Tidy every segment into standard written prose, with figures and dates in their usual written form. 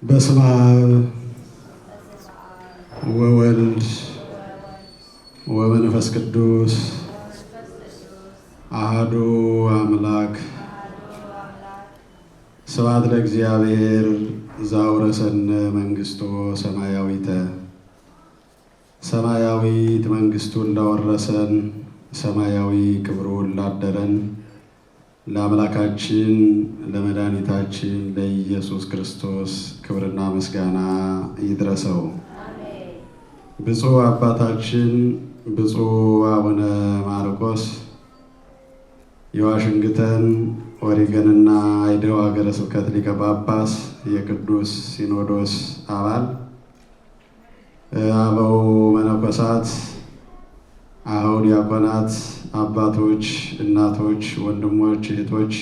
በስመ አብ ወወልድ ወመንፈስ ቅዱስ አሐዱ አምላክ ስብሐት ለእግዚአብሔር ዘአውረሰነ መንግሥቶ ሰማያዊተ ሰማያዊት መንግሥቱን ላወረሰን ሰማያዊ ክብሩን ላደረን ለአምላካችን ለመድኃኒታችን ለኢየሱስ ክርስቶስ ክብርና ምስጋና ይድረሰው። ብፁዕ አባታችን ብፁዕ አቡነ ማርቆስ የዋሽንግተን ኦሪገንና አይዳሆ ሀገረ ስብከት ሊቀ ጳጳስ የቅዱስ ሲኖዶስ አባል፣ አበው መነኮሳት፣ አበው ዲያቆናት፣ አባቶች፣ እናቶች፣ ወንድሞች፣ እህቶች፣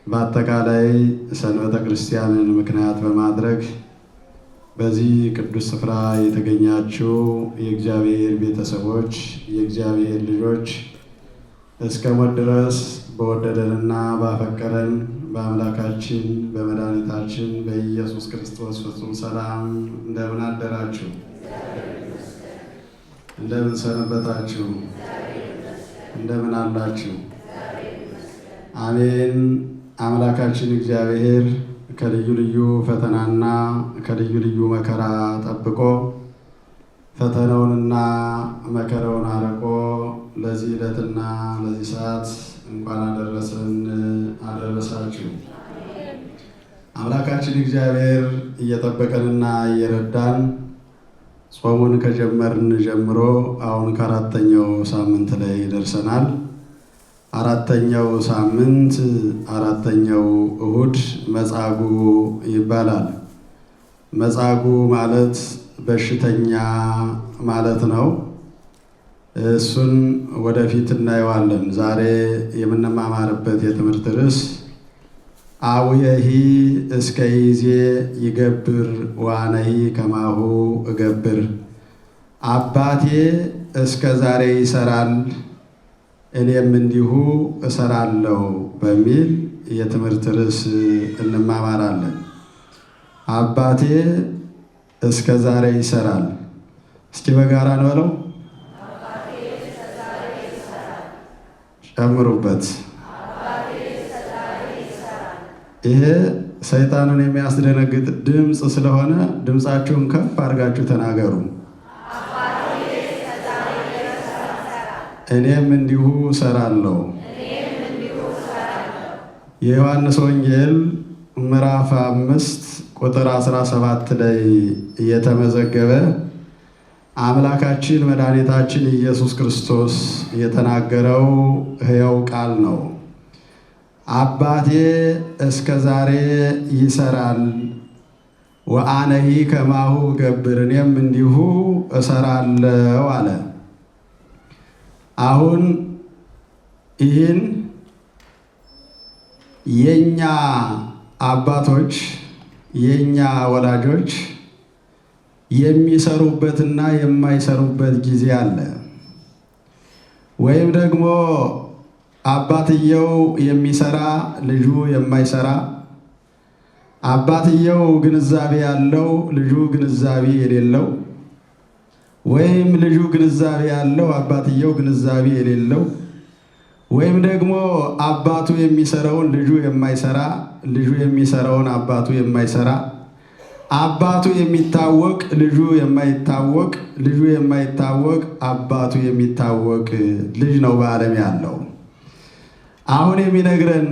በአጠቃላይ ሰንበተ ክርስቲያንን ምክንያት በማድረግ በዚህ ቅዱስ ስፍራ የተገኛችሁ የእግዚአብሔር ቤተሰቦች፣ የእግዚአብሔር ልጆች እስከ ሞት ድረስ በወደደንና ባፈቀረን በአምላካችን በመድኃኒታችን በኢየሱስ ክርስቶስ ፍጹም ሰላም እንደምን አደራችሁ? እንደምን ሰነበታችሁ? እንደምን አላችሁ? አሜን። አምላካችን እግዚአብሔር ከልዩ ልዩ ፈተናና ከልዩ ልዩ መከራ ጠብቆ ፈተናውንና መከራውን አርቆ ለዚህ ዕለትና ለዚህ ሰዓት እንኳን አደረሰን አደረሳችሁ። አምላካችን እግዚአብሔር እየጠበቀንና እየረዳን ጾሙን ከጀመርን ጀምሮ አሁን ከአራተኛው ሳምንት ላይ ደርሰናል። አራተኛው ሳምንት አራተኛው እሁድ መጻጉዕ ይባላል። መጻጉዕ ማለት በሽተኛ ማለት ነው። እሱን ወደፊት እናየዋለን። ዛሬ የምንማማርበት የትምህርት ርዕስ አቡየሂ እስከ ይዜ ይገብር ወአነሂ ከማሁ እገብር፣ አባቴ እስከ ዛሬ ይሰራል እኔም እንዲሁ እሰራለሁ በሚል የትምህርት ርዕስ እንማማራለን። አባቴ እስከ ዛሬ ይሰራል። እስኪ በጋራ እንበለው። ጨምሩበት። ይሄ ሰይጣንን የሚያስደነግጥ ድምፅ ስለሆነ ድምፃችሁን ከፍ አድርጋችሁ ተናገሩ። እኔም እንዲሁ እሰራለሁ። የዮሐንስ ወንጌል ምዕራፍ 5 ቁጥር 17 ላይ እየተመዘገበ አምላካችን መድኃኒታችን ኢየሱስ ክርስቶስ የተናገረው ሕያው ቃል ነው። አባቴ እስከ ዛሬ ይሰራል ወአነሂ ከማሁ እገብር፣ እኔም እንዲሁ እሰራለሁ አለ። አሁን ይህን የኛ አባቶች የኛ ወላጆች የሚሰሩበትና የማይሰሩበት ጊዜ አለ። ወይም ደግሞ አባትየው የሚሰራ ልጁ የማይሰራ፣ አባትየው ግንዛቤ ያለው ልጁ ግንዛቤ የሌለው፣ ወይም ልጁ ግንዛቤ ያለው አባትየው ግንዛቤ የሌለው፣ ወይም ደግሞ አባቱ የሚሰራውን ልጁ የማይሰራ፣ ልጁ የሚሰራውን አባቱ የማይሰራ፣ አባቱ የሚታወቅ ልጁ የማይታወቅ፣ ልጁ የማይታወቅ አባቱ የሚታወቅ ልጅ ነው በዓለም ያለው። አሁን የሚነግረን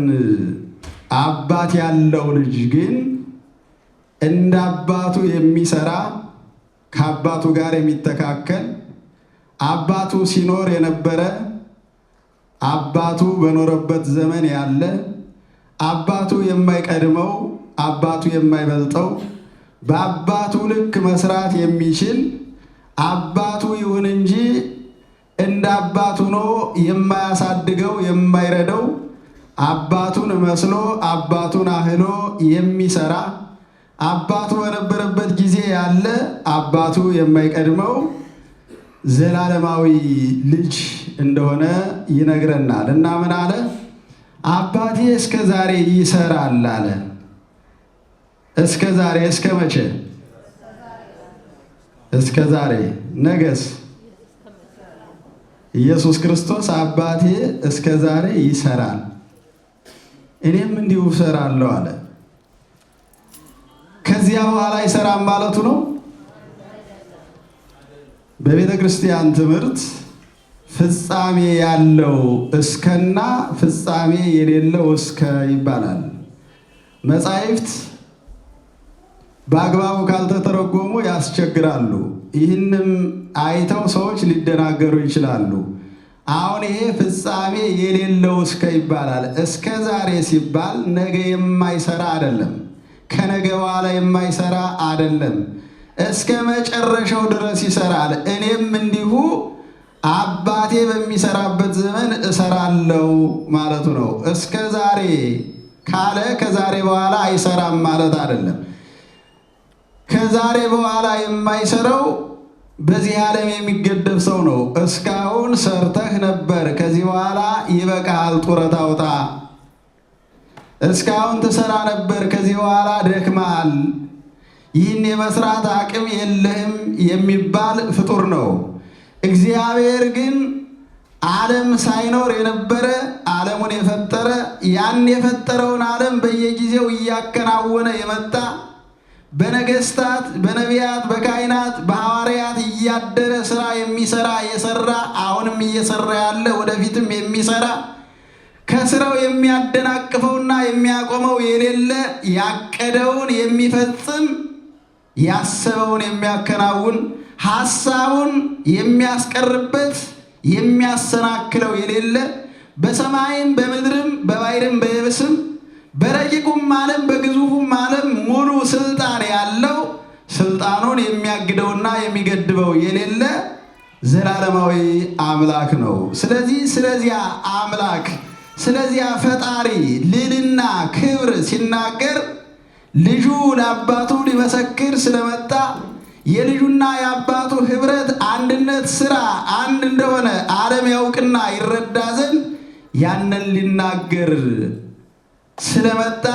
አባት ያለው ልጅ ግን እንደ አባቱ የሚሰራ፣ ከአባቱ ጋር የሚተካከል፣ አባቱ ሲኖር የነበረ፣ አባቱ በኖረበት ዘመን ያለ፣ አባቱ የማይቀድመው፣ አባቱ የማይበልጠው፣ በአባቱ ልክ መስራት የሚችል አባቱ ይሁን እንጂ እንደ አባቱ ሆኖ የማያሳድገው የማይረዳው፣ አባቱን መስሎ አባቱን አህሎ የሚሰራ፣ አባቱ በነበረበት ጊዜ ያለ፣ አባቱ የማይቀድመው ዘላለማዊ ልጅ እንደሆነ ይነግረናል። እና ምን አለ? አባቴ እስከ ዛሬ ይሰራል አለ። እስከ ዛሬ እስከ መቼ? እስከ ዛሬ። ነገስ ኢየሱስ ክርስቶስ አባቴ እስከ ዛሬ ይሰራል እኔም እንዲሁ እሰራለሁ አለ። ከዚያ በኋላ ይሰራል ማለቱ ነው። በቤተ ክርስቲያን ትምህርት ፍጻሜ ያለው እስከና ፍጻሜ የሌለው እስከ ይባላል። መጻሕፍት በአግባቡ ካልተተረጎሙ ያስቸግራሉ። ይህንም አይተው ሰዎች ሊደናገሩ ይችላሉ። አሁን ይሄ ፍጻሜ የሌለው እስከ ይባላል። እስከ ዛሬ ሲባል ነገ የማይሰራ አይደለም፣ ከነገ በኋላ የማይሰራ አይደለም። እስከ መጨረሻው ድረስ ይሰራል። እኔም እንዲሁ አባቴ በሚሰራበት ዘመን እሰራለሁ ማለቱ ነው። እስከ ዛሬ ካለ ከዛሬ በኋላ አይሰራም ማለት አይደለም። ከዛሬ በኋላ የማይሰራው በዚህ ዓለም የሚገደብ ሰው ነው። እስካሁን ሰርተህ ነበር፣ ከዚህ በኋላ ይበቃል፣ ጡረታ አውጣ። እስካሁን ትሰራ ነበር፣ ከዚህ በኋላ ደክመሃል፣ ይህን የመስራት አቅም የለህም የሚባል ፍጡር ነው። እግዚአብሔር ግን ዓለም ሳይኖር የነበረ ዓለሙን የፈጠረ ያን የፈጠረውን ዓለም በየጊዜው እያከናወነ የመጣ በነገስታት፣ በነቢያት፣ በካህናት፣ በሐዋርያት እያደረ ስራ የሚሰራ የሰራ አሁንም እየሰራ ያለ ወደፊትም የሚሰራ ከስራው የሚያደናቅፈውና የሚያቆመው የሌለ ያቀደውን የሚፈጽም ያሰበውን የሚያከናውን ሐሳቡን የሚያስቀርበት የሚያሰናክለው የሌለ በሰማይም በምድርም በባሕርም በየብስም በረቂቁም ዓለም በግዙፉም ዓለም ሙሉ ስልጣን ያለው ስልጣኑን የሚያግደውና የሚገድበው የሌለ ዘላለማዊ አምላክ ነው። ስለዚያ አምላክ ስለዚያ ፈጣሪ ልዕልና ክብር ሲናገር ልጁ ለአባቱ ሊመሰክር ስለመጣ የልጁና የአባቱ ኅብረት አንድነት ሥራ አንድ እንደሆነ ዓለም ያውቅና ይረዳ ዘንድ ያንን ሊናገር ስለመጣ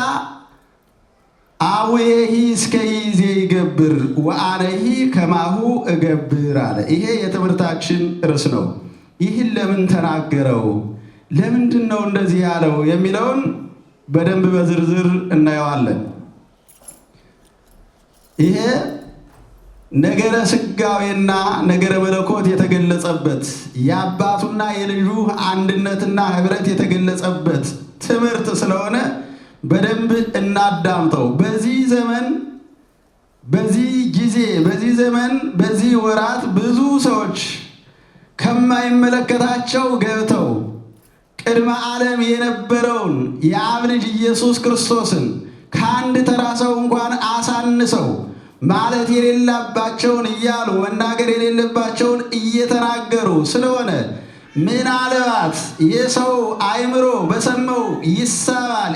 አቡየሂ እስከ ይዜ ይገብር ወአነሂ ከማሁ እገብር አለ። ይሄ የትምህርታችን ርዕስ ነው። ይህን ለምን ተናገረው? ለምንድን ነው እንደዚህ ያለው የሚለውን በደንብ በዝርዝር እናየዋለን። ይሄ ነገረ ሥጋዌና ነገረ መለኮት የተገለጸበት የአባቱና የልጁ አንድነትና ኅብረት የተገለጸበት ትምህርት ስለሆነ በደንብ እናዳምጠው። በዚህ ዘመን፣ በዚህ ጊዜ፣ በዚህ ዘመን፣ በዚህ ወራት ብዙ ሰዎች ከማይመለከታቸው ገብተው ቅድመ ዓለም የነበረውን የአብ ልጅ ኢየሱስ ክርስቶስን ከአንድ ተራ ሰው እንኳን አሳንሰው ማለት የሌለባቸውን እያሉ መናገር የሌለባቸውን እየተናገሩ ስለሆነ ምናልባት የሰው አእምሮ በሰማው ይሳባል፣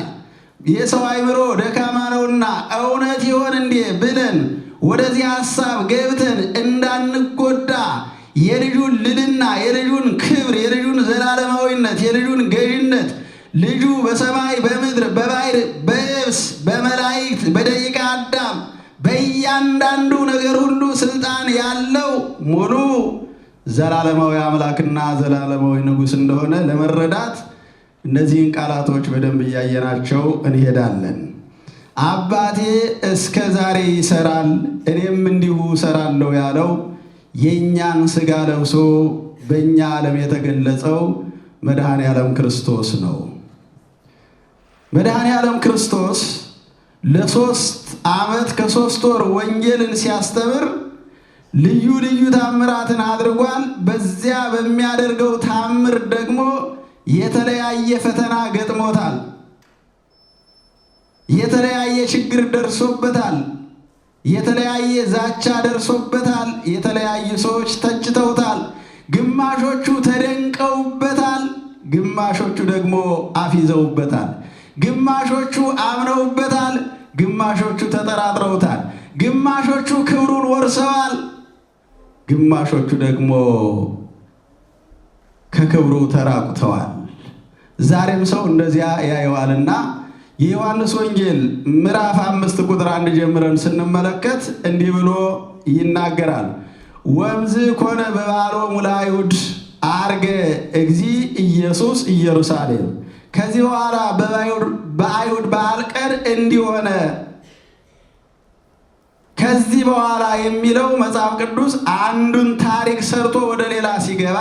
የሰው አእምሮ ደካማ ነውና እውነት ይሆን እንዴ ብለን ወደዚህ ሐሳብ ገብተን እንዳንጎዳ የልጁን ልዕልና፣ የልጁን ክብር፣ የልጁን ዘላለማዊነት፣ የልጁን ገዥነት ልጁ በሰማይ በምድር በባሕር በየብስ በመላእክት በደቂቀ አዳም በእያንዳንዱ ነገር ሁሉ ስልጣን ያለው ሙሉ ዘላለማዊ አምላክና ዘላለማዊ ንጉሥ እንደሆነ ለመረዳት እነዚህን ቃላቶች በደንብ እያየናቸው እንሄዳለን። አባቴ እስከ ዛሬ ይሰራል እኔም እንዲሁ እሰራለሁ ያለው የእኛን ሥጋ ለብሶ በእኛ ዓለም የተገለጸው መድኃኔ ዓለም ክርስቶስ ነው። መድኃኔ ዓለም ክርስቶስ ለ3 ዓመት ከ3 ወር ወንጌልን ሲያስተምር ልዩ ልዩ ታምራትን አድርጓል። በዚያ በሚያደርገው ታምር ደግሞ የተለያየ ፈተና ገጥሞታል። የተለያየ ችግር ደርሶበታል። የተለያየ ዛቻ ደርሶበታል። የተለያዩ ሰዎች ተችተውታል። ግማሾቹ ተደንቀውበታል፣ ግማሾቹ ደግሞ አፊዘውበታል። ግማሾቹ አምነውበታል፣ ግማሾቹ ተጠራጥረውታል። ግማሾቹ ክብሩን ወርሰዋል፣ ግማሾቹ ደግሞ ከክብሩ ተራቁተዋል። ዛሬም ሰው እንደዚያ ያየዋልና የዮሐንስ ወንጌል ምዕራፍ 5 ቁጥር 1 ጀምረን ስንመለከት እንዲህ ብሎ ይናገራል። ወምዝ ኮነ በበዓሎሙ ለአይሁድ አርገ እግዚ ኢየሱስ ኢየሩሳሌም። ከዚህ በኋላ በአይሁድ በዓል ቀን እንዲሆነ ከዚህ በኋላ የሚለው መጽሐፍ ቅዱስ አንዱን ታሪክ ሰርቶ ወደ ሌላ ሲገባ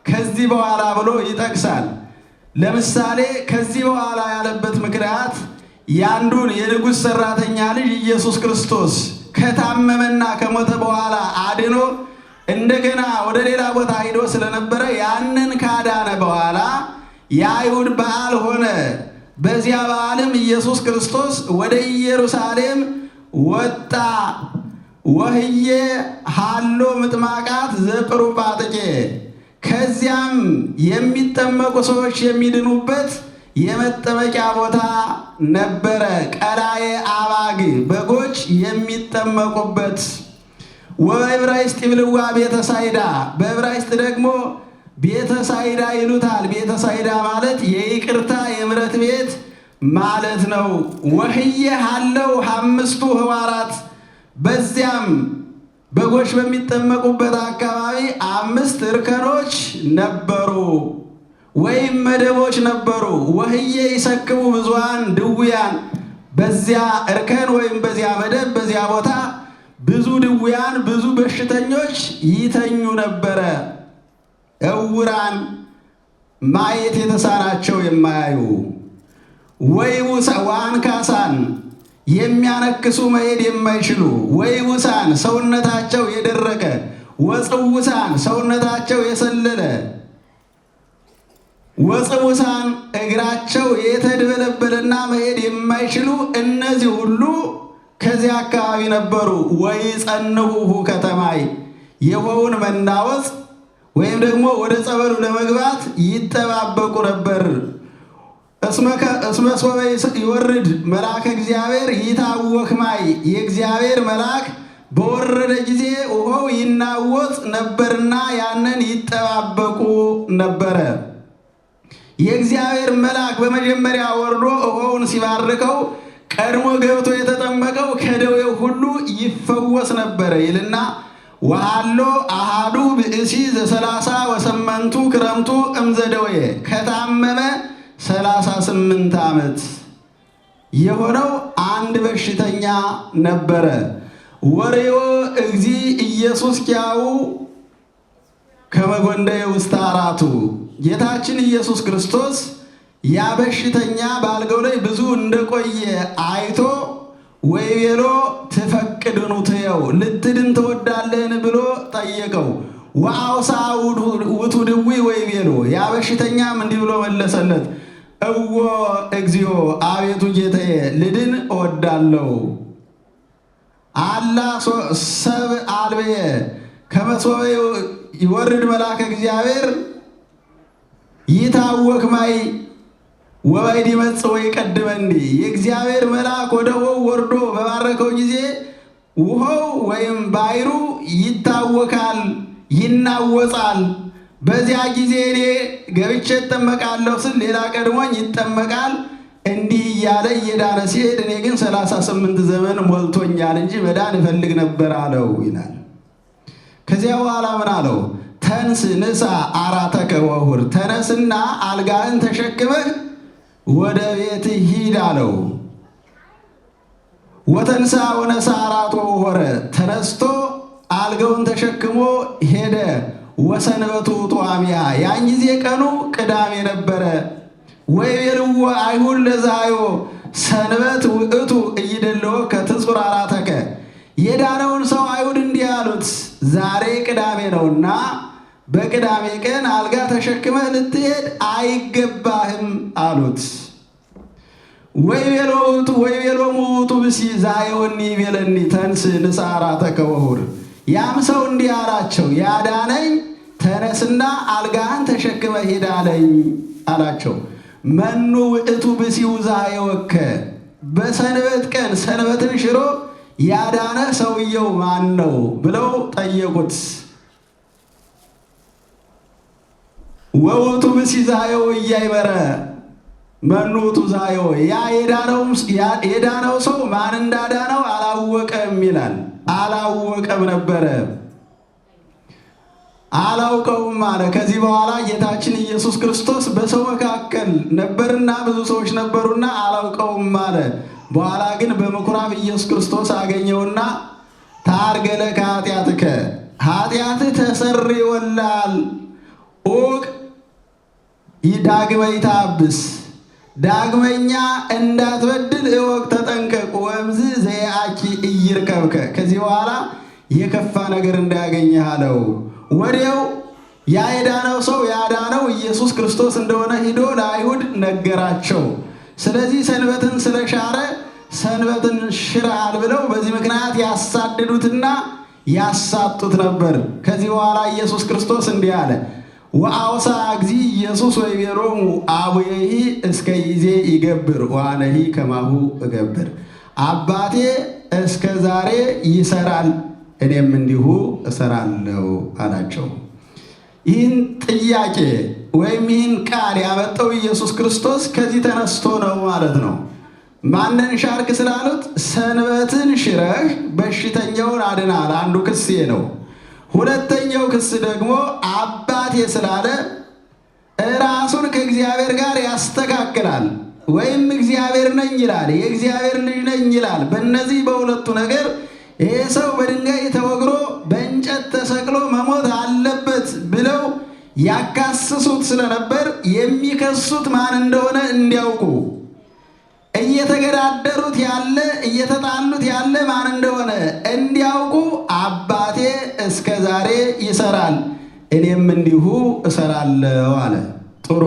ከዚህ በኋላ ብሎ ይጠቅሳል። ለምሳሌ ከዚህ በኋላ ያለበት ምክንያት ያንዱን የንጉሥ ሰራተኛ ልጅ ኢየሱስ ክርስቶስ ከታመመና ከሞተ በኋላ አድኖ እንደገና ወደ ሌላ ቦታ ሄዶ ስለነበረ ያንን ካዳነ በኋላ የአይሁድ በዓል ሆነ። በዚያ በዓልም ኢየሱስ ክርስቶስ ወደ ኢየሩሳሌም ወጣ። ወህዬ ሃሎ ምጥማቃት ዘጵሩጳጥቄ። ከዚያም የሚጠመቁ ሰዎች የሚድኑበት የመጠመቂያ ቦታ ነበረ። ቀላዬ አባግ በጎች የሚጠመቁበት። ወበዕብራይስጥ ይብልዋ ቤተሳይዳ፣ በዕብራይስጥ ደግሞ ቤተሳይዳ ይሉታል። ቤተሳይዳ ማለት የይቅርታ የምሕረት ቤት ማለት ነው። ወህዬ ሃለው 5 ህዋራት፣ በዚያም በጎች በሚጠመቁበት አካባቢ 5 እርከኖች ነበሩ ወይም መደቦች ነበሩ። ወህዬ ይሰክቡ ብዙኃን ድውያን፣ በዚያ እርከን ወይም በዚያ መደብ በዚያ ቦታ ብዙ ድውያን ብዙ በሽተኞች ይተኙ ነበረ። እውራን፣ ማየት የተሳናቸው የማያዩ፣ ወአንካሳን የሚያነክሱ መሄድ የማይችሉ፣ ወይቡሳን ሰውነታቸው የደረቀ፣ ወጽውሳን ሰውነታቸው የሰለለ፣ ወጽውሳን እግራቸው የተድበለበለና መሄድ የማይችሉ እነዚህ ሁሉ ከዚያ አካባቢ ነበሩ። ወይጸንዑሁ ከተማይ የውሃውን መናወጽ ወይም ደግሞ ወደ ጸበሉ ለመግባት ይጠባበቁ ነበር። እስመ ሶበ ይወርድ መልአከ እግዚአብሔር ይታወክ ማይ፣ የእግዚአብሔር መልአክ በወረደ ጊዜ ውሃው ይናወጽ ነበርና ያንን ይጠባበቁ ነበረ። የእግዚአብሔር መልአክ በመጀመሪያ ወርዶ ውሃውን ሲባርከው ቀድሞ ገብቶ የተጠመቀው ከደዌው ሁሉ ይፈወስ ነበረ ይልና ወሃሎ አሃዱ ብእሲ ዘ38 ክረምቱ እምዘደዌ፣ ከታመመ 38 ዓመት የሆነው አንድ በሽተኛ ነበረ። ወሬዮ እግዚ ኢየሱስ ኪያው ከመጎንደየ ውስተ አራቱ፣ ጌታችን ኢየሱስ ክርስቶስ ያ በሽተኛ በአልጋው ላይ ብዙ እንደቆየ አይቶ ወይቤሎ ትፈቅድኑ ትየው፣ ልትድን ትወዳለህን ብሎ ጠየቀው። ወአውሳ ውእቱ ድውይ ወይቤሎ፣ ያ በሽተኛም እንዲህ ብሎ መለሰለት፣ እወ እግዚኦ፣ አቤቱ ጌታዬ ልድን እወዳለሁ። አላ ሰብ አልበየ ከመሶበ ይወርድ መልአከ እግዚአብሔር ይታወክ ማይ ወባይድ ይመጽእ ወይቀድመኒ፣ የእግዚአብሔር መልአክ ወደ ውሃው ወርዶ በባረከው ጊዜ ውሃው ወይም ባሕሩ ይታወካል፣ ይናወጻል። በዚያ ጊዜ እኔ ገብቼ እጠመቃለሁ ስል ሌላ ቀድሞኝ ይጠመቃል። እንዲህ እያለ እየዳነ ሲሄድ እኔ ግን 38 ዘመን ሞልቶኛል እንጂ መዳን እፈልግ ነበር አለው ይላል። ከዚያ በኋላ ምን አለው? ተንስ ንሳ አራተከ ወሁር፣ ተነስና አልጋህን ተሸክመህ ወደ ቤት ሂድ አለው። ወተንሳ ወነሳ አራቶ ሆረ፣ ተነስቶ አልጋውን ተሸክሞ ሄደ። ወሰንበቱ ጧሚያ፣ ያን ጊዜ ቀኑ ቅዳሜ ነበረ። ወይቤልዎ አይሁድ ለዛዮ ሰንበት ውእቱ እይደለዎ ከትጹር አራተከ፣ የዳነውን ሰው አይሁድ እንዲህ አሉት፣ ዛሬ ቅዳሜ ነውና በቅዳሜ ቀን አልጋ ተሸክመህ ልትሄድ አይገባህም አሉት። ወይቤሎሙ ውእቱ ብእሲ ዛየወኒ ይቤለኒ ተንስ ንሳ አራተከ ወሁር፣ ያም ሰው እንዲህ አላቸው፣ ያዳነኝ ተነስና አልጋህን ተሸክመህ ሂድ አለኝ አላቸው። መኑ ውእቱ ብእሲው ዛየወከ፣ በሰንበት ቀን ሰንበትን ሽሮ ያዳነ ሰውየው ማን ነው ብለው ጠየቁት። ወውቱ ብእሲ ዛየው እያይመረ፣ መኑቱ ዛዮ ያ የዳነው ሰው ማን እንዳዳነው አላወቀም ይላል። አላወቀም ነበረ፣ አላውቀውም አለ። ከዚህ በኋላ ጌታችን ኢየሱስ ክርስቶስ በሰው መካከል ነበርና ብዙ ሰዎች ነበሩና አላውቀውም አለ። በኋላ ግን በምኩራብ ኢየሱስ ክርስቶስ አገኘውና ታርገለከ ኃጢአትከ ኃጢአትህ ተሰርዮልሃል ኡቅ ዳግመ ይታብስ ዳግመኛ እንዳትበድል እወቅ ተጠንቀቅ ወምዝ ዘያኪ እይርከብከ ከዚህ በኋላ የከፋ ነገር እንዳያገኝህ አለው። ወዲያው ያ የዳነው ሰው ያዳነው ኢየሱስ ክርስቶስ እንደሆነ ሂዶ ለአይሁድ ነገራቸው። ስለዚህ ሰንበትን ስለሻረ ሰንበትን ሽረሃል ብለው በዚህ ምክንያት ያሳድዱትና ያሳጡት ነበር። ከዚህ በኋላ ኢየሱስ ክርስቶስ እንዲህ አለ። ወአውሳ እግዚ ኢየሱስ ወይቤሎሙ አቡየሂ እስከ ይዜ ይገብር ወአነሂ ከማሁ እገብር። አባቴ እስከ ዛሬ ይሰራል እኔም እንዲሁ እሰራለሁ አላቸው። ይህን ጥያቄ ወይም ይህን ቃል ያመጣው ኢየሱስ ክርስቶስ ከዚህ ተነስቶ ነው ማለት ነው። ማንን ሻርክ ስላሉት ሰንበትን ሽረህ በሽተኛውን አድናል አንዱ ክስ ነው። ሁለተኛው ክስ ደግሞ አባቴ ስላለ ራሱን ከእግዚአብሔር ጋር ያስተካክላል ወይም እግዚአብሔር ነኝ ይላል፣ የእግዚአብሔር ልጅ ነኝ ይላል። በእነዚህ በሁለቱ ነገር ይሄ ሰው በድንጋይ ተወግሮ በእንጨት ተሰቅሎ መሞት አለበት ብለው ያካስሱት ስለነበር የሚከሱት ማን እንደሆነ እንዲያውቁ እየተገዳደሩት ያለ እየተጣሉት ያለ ማን እንደሆነ እንዲያውቁ አባቴ እስከ ዛሬ ይሰራል እኔም እንዲሁ እሰራለሁ አለ። ጥሩ።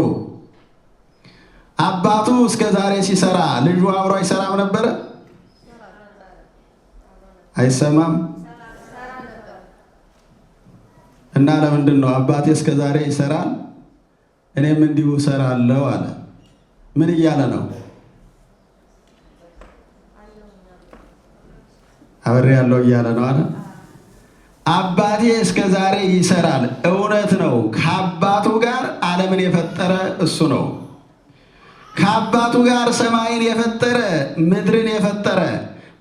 አባቱ እስከ ዛሬ ሲሰራ ልጁ አብሮ አይሰራም ነበረ? አይሰማም? እና ለምንድን ነው አባቴ እስከ ዛሬ ይሰራል እኔም እንዲሁ እሰራለሁ አለ? ምን እያለ ነው? አብሬ ያለው እያለ ነው አለ። አባቴ እስከ ዛሬ ይሰራል። እውነት ነው። ከአባቱ ጋር ዓለምን የፈጠረ እሱ ነው። ከአባቱ ጋር ሰማይን የፈጠረ ምድርን የፈጠረ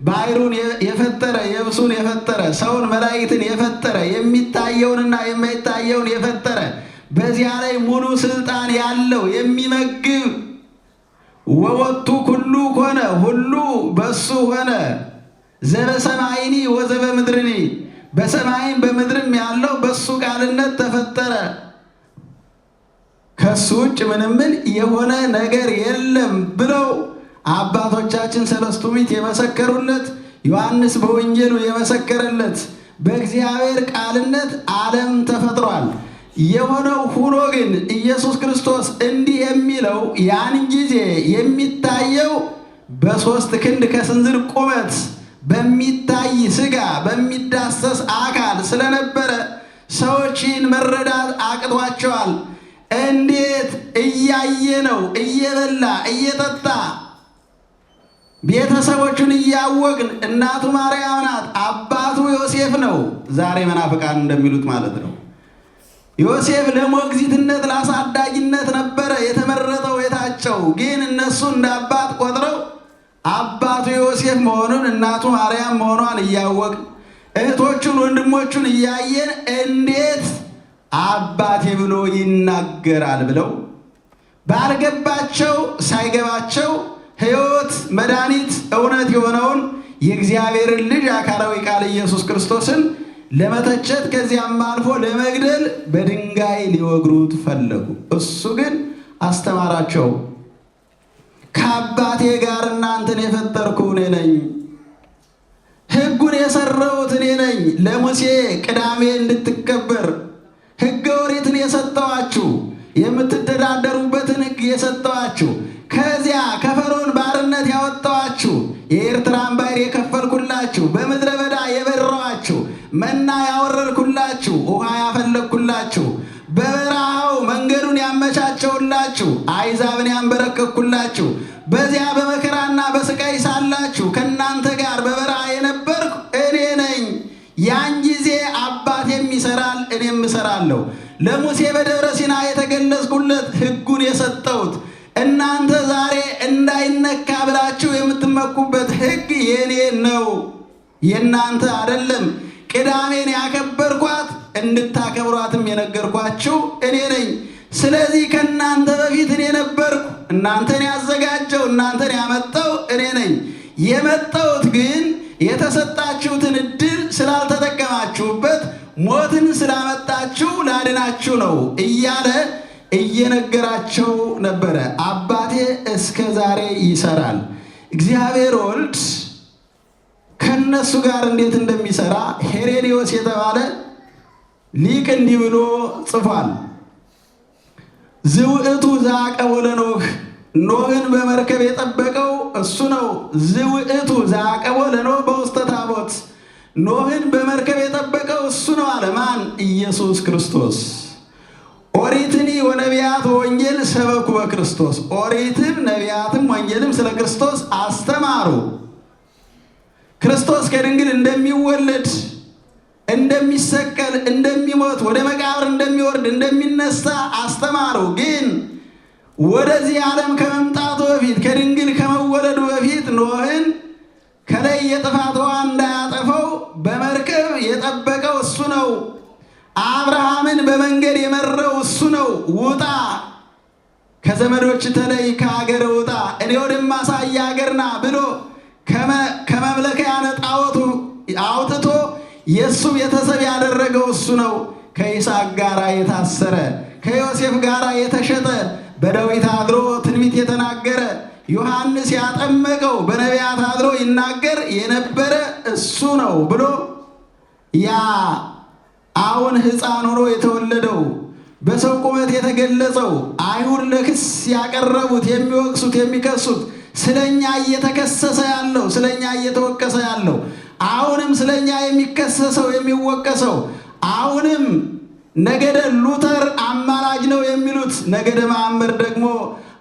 ባህሩን የፈጠረ የብሱን የፈጠረ ሰውን መላእክትን የፈጠረ የሚታየውንና የማይታየውን የፈጠረ በዚያ ላይ ሙሉ ስልጣን ያለው የሚመግብ ወወቱ ኩሉ ኮነ ሁሉ በሱ ሆነ ዘበሰማይኒ ወዘበ ምድርኒ በሰማይም በምድርም ያለው በሱ ቃልነት ተፈጠረ። ከሱ ውጭ ምንም የሆነ ነገር የለም ብለው አባቶቻችን ሰለስቱ ምዕት የመሰከሩለት ዮሐንስ በወንጌሉ የመሰከረለት በእግዚአብሔር ቃልነት ዓለም ተፈጥሯል። የሆነው ሁኖ ግን ኢየሱስ ክርስቶስ እንዲህ የሚለው ያን ጊዜ የሚታየው በሦስት ክንድ ከስንዝር ቁመት በሚታይ ሥጋ በሚዳሰስ አካል ስለነበረ ሰዎችን መረዳት አቅቷቸዋል። እንዴት እያየ ነው እየበላ እየጠጣ ቤተሰቦቹን እያወቅን እናቱ ማርያም ናት፣ አባቱ ዮሴፍ ነው። ዛሬ መናፍቃን እንደሚሉት ማለት ነው። ዮሴፍ ለሞግዚትነት ለአሳዳጊነት ነበረ የተመረጠው የታጨው። ግን እነሱ እንደ አባት ቆጥረው አባቱ ዮሴፍ መሆኑን እናቱ ማርያም መሆኗን እያወቅን እህቶቹን ወንድሞቹን እያየን እንዴት አባቴ ብሎ ይናገራል ብለው ባልገባቸው ሳይገባቸው ሕይወት መድኃኒት እውነት የሆነውን የእግዚአብሔርን ልጅ አካላዊ ቃል ኢየሱስ ክርስቶስን ለመተቸት ከዚያም አልፎ ለመግደል በድንጋይ ሊወግሩት ፈለጉ። እሱ ግን አስተማራቸው። ከአባቴ ጋር እናንተን የፈጠርኩ እኔ ነኝ፣ ሕጉን የሰራሁት እኔ ነኝ። ለሙሴ ቅዳሜ እንድትከበር ሕገ ኦሪትን የሰጠኋችሁ፣ የምትተዳደሩበትን ሕግ የሰጠኋችሁ፣ ከዚያ ከፈርዖን ባርነት ያወጣኋችሁ፣ የኤርትራን ባሕር የከፈልኩላችሁ፣ በምድረ በዳ የበራኋችሁ፣ መና ያወረድኩላችሁ፣ ውሃ ያፈለቅኩላችሁ፣ በበረሃው መንገዱን ያመቻቸውላችሁ፣ አሕዛብን ያንበረከኩላችሁ፣ በዚያ በመከራና በስቃይ ሳላችሁ ከእናንተ ጋር በበረሃ የነበርኩ እኔ ነኝ። ያን ጊዜ አባቴም ይሰራል እኔም እሰራለሁ። ለሙሴ በደብረ ሲና የተገለጽኩለት ሕጉን የሰጠሁት እናንተ ዛሬ እንዳይነካ ብላችሁ የምትመኩበት ሕግ የኔ ነው፣ የእናንተ አይደለም። ቅዳሜን ያከበርኳት እንድታከብሯትም የነገርኳችሁ እኔ ነኝ። ስለዚህ ከእናንተ በፊት እኔ ነበርኩ። እናንተን ያዘጋጀው እናንተን ያመጣው እኔ ነኝ። የመጣሁት ግን የተሰጣችሁትን ዕድል ስላልተጠቀማችሁበት ሞትን ስላመጣችሁ ላድናችሁ ነው እያለ እየነገራቸው ነበረ። አባቴ እስከ ዛሬ ይሰራል። እግዚአብሔር ወልድ ከነሱ ጋር እንዴት እንደሚሰራ ሄሬኔዎስ የተባለ ሊቅ እንዲህ ብሎ ጽፏል። ዝውዕቱ ዘዐቀቦ ለኖህ፣ ኖህን በመርከብ የጠበቀው እሱ ነው። ዝውዕቱ ዘዐቀቦ ለኖህ በውስተ ታቦት፣ ኖህን በመርከብ የጠበቀው እሱ ነው አለ። ማን? ኢየሱስ ክርስቶስ። ኦሪትኒ ወነቢያት ወንጌል ሰበኩ በክርስቶስ፣ ኦሪትም ነቢያትም ወንጌልም ስለ ክርስቶስ አስተማሩ። ክርስቶስ ከድንግል እንደሚወለድ፣ እንደሚሰቀል፣ እንደሚሞት፣ ወደ መቃብር እንደሚወርድ፣ እንደሚነሳ አስተማሩ። ግን ወደዚህ ዓለም ከመምጣቱ በፊት ከድንግል ከመወለዱ በፊት ኖህን ከላይ የጥፋት ውሃ እንዳያጠፈው በመርከብ የጠበቀው እሱ ነው። አብርሃምን በመንገድ የመራው እሱ ነው። ውጣ፣ ከዘመዶች ተለይ፣ ከሀገር ውጣ፣ እኔ ወደማሳይ ሀገር ና ብሎ ከመምለኪያነ ጣዖቱ አውጥቶ የእሱ ቤተሰብ ያደረገው እሱ ነው። ከይስሐቅ ጋር የታሰረ፣ ከዮሴፍ ጋር የተሸጠ፣ በዳዊት አድሮ ትንቢት የተናገረ፣ ዮሐንስ ያጠመቀው በነቢያት አድሮ ይናገር የነበረ እሱ ነው ብሎ ያ አሁን ሕፃን ሆኖ የተወለደው በሰው ቁመት የተገለጸው አይሁድ ለክስ ያቀረቡት የሚወቅሱት የሚከሱት ስለኛ እየተከሰሰ ያለው ስለኛ እየተወቀሰ ያለው አሁንም ስለኛ የሚከሰሰው የሚወቀሰው አሁንም ነገደ ሉተር አማላጅ ነው የሚሉት ነገደ መሐመድ ደግሞ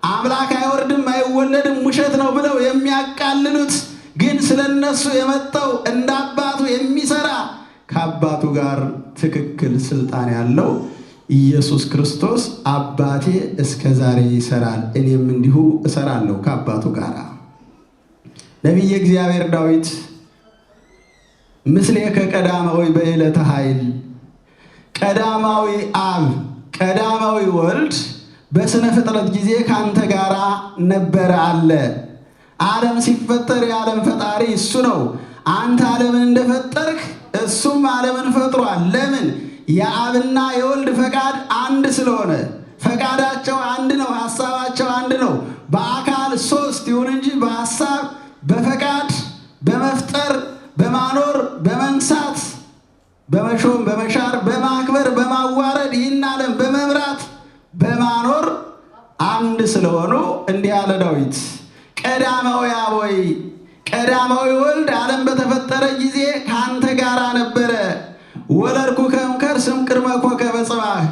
አምላክ አይወርድም አይወለድም ውሸት ነው ብለው የሚያቃልሉት ግን ስለነሱ የመጣው እንደ አባቱ የሚሰራ ከአባቱ ጋር ትክክል ስልጣን ያለው ኢየሱስ ክርስቶስ አባቴ እስከ ዛሬ ይሰራል እኔም እንዲሁ እሰራለሁ ከአባቱ ጋር። ነቢየ እግዚአብሔር ዳዊት ምስሌከ ቀዳማዊ በዕለተ ኃይል፣ ቀዳማዊ አብ ቀዳማዊ ወልድ በስነ ፍጥረት ጊዜ ካንተ ጋር ነበረ አለ። ዓለም ሲፈጠር የዓለም ፈጣሪ እሱ ነው። አንተ ዓለምን እንደፈጠርክ እሱም ዓለምን ፈጥሯል። ለምን? የአብና የወልድ ፈቃድ አንድ ስለሆነ፣ ፈቃዳቸው አንድ ነው፣ ሐሳባቸው አንድ ነው። በአካል ሶስት ይሁን እንጂ በሐሳብ በፈቃድ በመፍጠር በማኖር በመንሳት በመሾም በመሻር በማክበር በማዋረድ ይህን ዓለም በመምራት በማኖር አንድ ስለሆኑ እንዲህ አለ ዳዊት፣ ቀዳማዊ አብ ወይ ቀዳማዊ ወልድ ዓለም በተፈጠረ ጊዜ ከአንተ ጋር ነበረ። ወለድኩ ከእምከርስም ቅድመ ኮከበ ጽባህ፣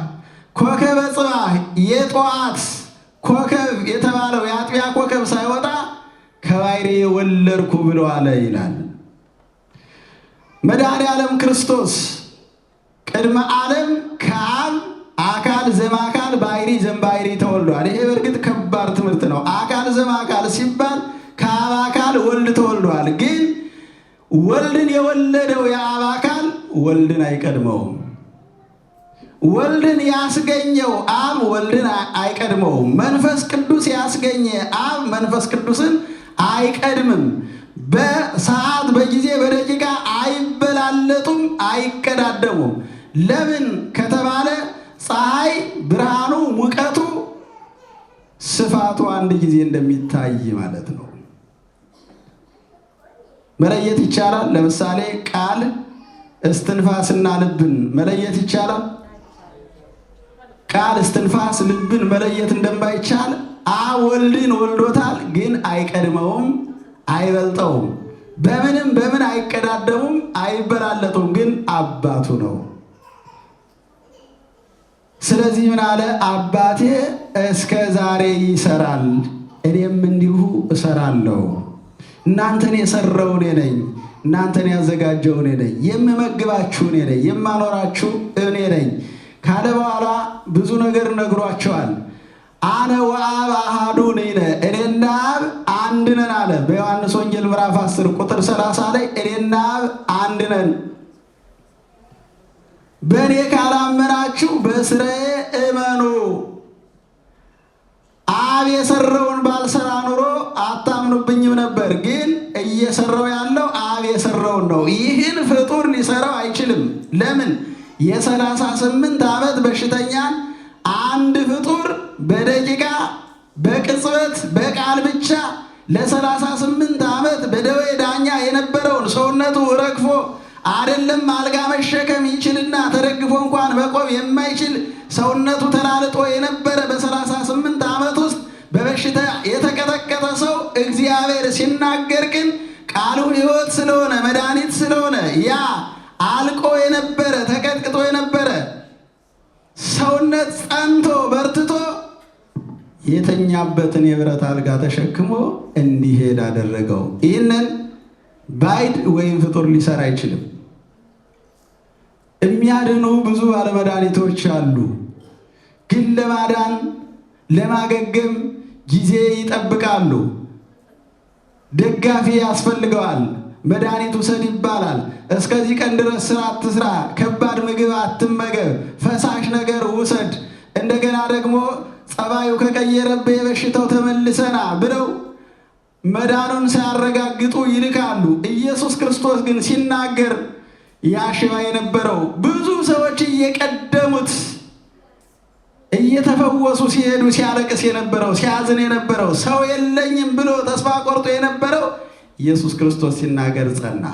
ኮከበ ጽባህ የጠዋት ኮከብ የተባለው የአጥቢያ ኮከብ ሳይወጣ ከባሕርዬ ወለድኩ ብሎ አለ ይላል። መድኃኔ ዓለም ክርስቶስ ቅድመ ዓለም ከአብ አካል ዘማካል ባሕርይ ዘእምባሕርይ ተወልዷል። ይሄ በእርግጥ ከባድ ትምህርት ነው። አካል ዘማካል ሲባል ከአብ አካል ወልድ ተወልዷል። ግን ወልድን የወለደው የአብ አካል ወልድን አይቀድመውም። ወልድን ያስገኘው አብ ወልድን አይቀድመውም። መንፈስ ቅዱስ ያስገኘ አብ መንፈስ ቅዱስን አይቀድምም። በሰዓት በጊዜ በደቂቃ አይበላለጡም፣ አይቀዳደሙም። ለምን ከተባለ ፀሐይ ብርሃኑ ሙቀቱ ስፋቱ አንድ ጊዜ እንደሚታይ ማለት ነው። መለየት ይቻላል። ለምሳሌ ቃል እስትንፋስና ልብን መለየት ይቻላል። ቃል እስትንፋስ ልብን መለየት እንደማይቻል አብ ወልድን ወልዶታል፣ ግን አይቀድመውም፣ አይበልጠውም። በምንም በምን አይቀዳደሙም፣ አይበላለጡም፣ ግን አባቱ ነው። ስለዚህ ምን አለ? አባቴ እስከ ዛሬ ይሰራል እኔም እንዲሁ እሰራለሁ። እናንተን የሰራው እኔ ነኝ፣ እናንተን ያዘጋጀው እኔ ነኝ፣ የምመግባችሁ እኔ ነኝ፣ የማኖራችሁ እኔ ነኝ ካለ በኋላ ብዙ ነገር ነግሯቸዋል። አነ ወአብ አሐዱ ንሕነ እኔና አብ አንድ ነን አለ። በዮሐንስ ወንጌል ምዕራፍ 10 ቁጥር 30 ላይ እኔና አብ አንድ ነን። በእኔ ካላመናችሁ በሥራዬ እመኑ። አብ የሰራውን ባልሰራ ኑሮ አታምኑብኝም ነበር፣ ግን እየሰራው ያለው አብ የሰራውን ነው። ይህን ፍጡር ሊሰራው አይችልም። ለምን? የ38 ዓመት በሽተኛን አንድ ፍጡር በደቂቃ በቅጽበት በቃል ብቻ ለ38 ዓመት በደዌ ዳኛ የነበረውን ሰውነቱ ረግፎ አይደለም አልጋ መሸከም ይችልና ተደግፎ እንኳን መቆም የማይችል ሰውነቱ ተላልጦ የነበረ በ38 ዓመት ውስጥ በበሽታ የተቀጠቀጠ ሰው እግዚአብሔር ሲናገር ግን ቃሉ ሕይወት ስለሆነ መድኃኒት ስለሆነ ያ አልቆ የነበረ ተቀጥቅጦ የነበረ ሰውነት ጸንቶ በርትቶ የተኛበትን የብረት አልጋ ተሸክሞ እንዲሄድ አደረገው። ይህንን ባዕድ ወይም ፍጡር ሊሰራ አይችልም። የሚያድኑ ብዙ ባለመድኃኒቶች አሉ፣ ግን ለማዳን ለማገገም ጊዜ ይጠብቃሉ። ደጋፊ ያስፈልገዋል። መድኃኒት ውሰድ ይባላል። እስከዚህ ቀን ድረስ ስራ አትስራ፣ ከባድ ምግብ አትመገብ፣ ፈሳሽ ነገር ውሰድ፣ እንደገና ደግሞ ጸባዩ ከቀየረብህ የበሽታው ተመልሰና ብለው መዳኑን ሳያረጋግጡ ይልካሉ። ኢየሱስ ክርስቶስ ግን ሲናገር ያ ሽባ የነበረው ብዙ ሰዎች እየቀደሙት እየተፈወሱ ሲሄዱ ሲያለቅስ የነበረው ሲያዝን የነበረው ሰው የለኝም ብሎ ተስፋ ቆርጦ የነበረው ኢየሱስ ክርስቶስ ሲናገር ጸና።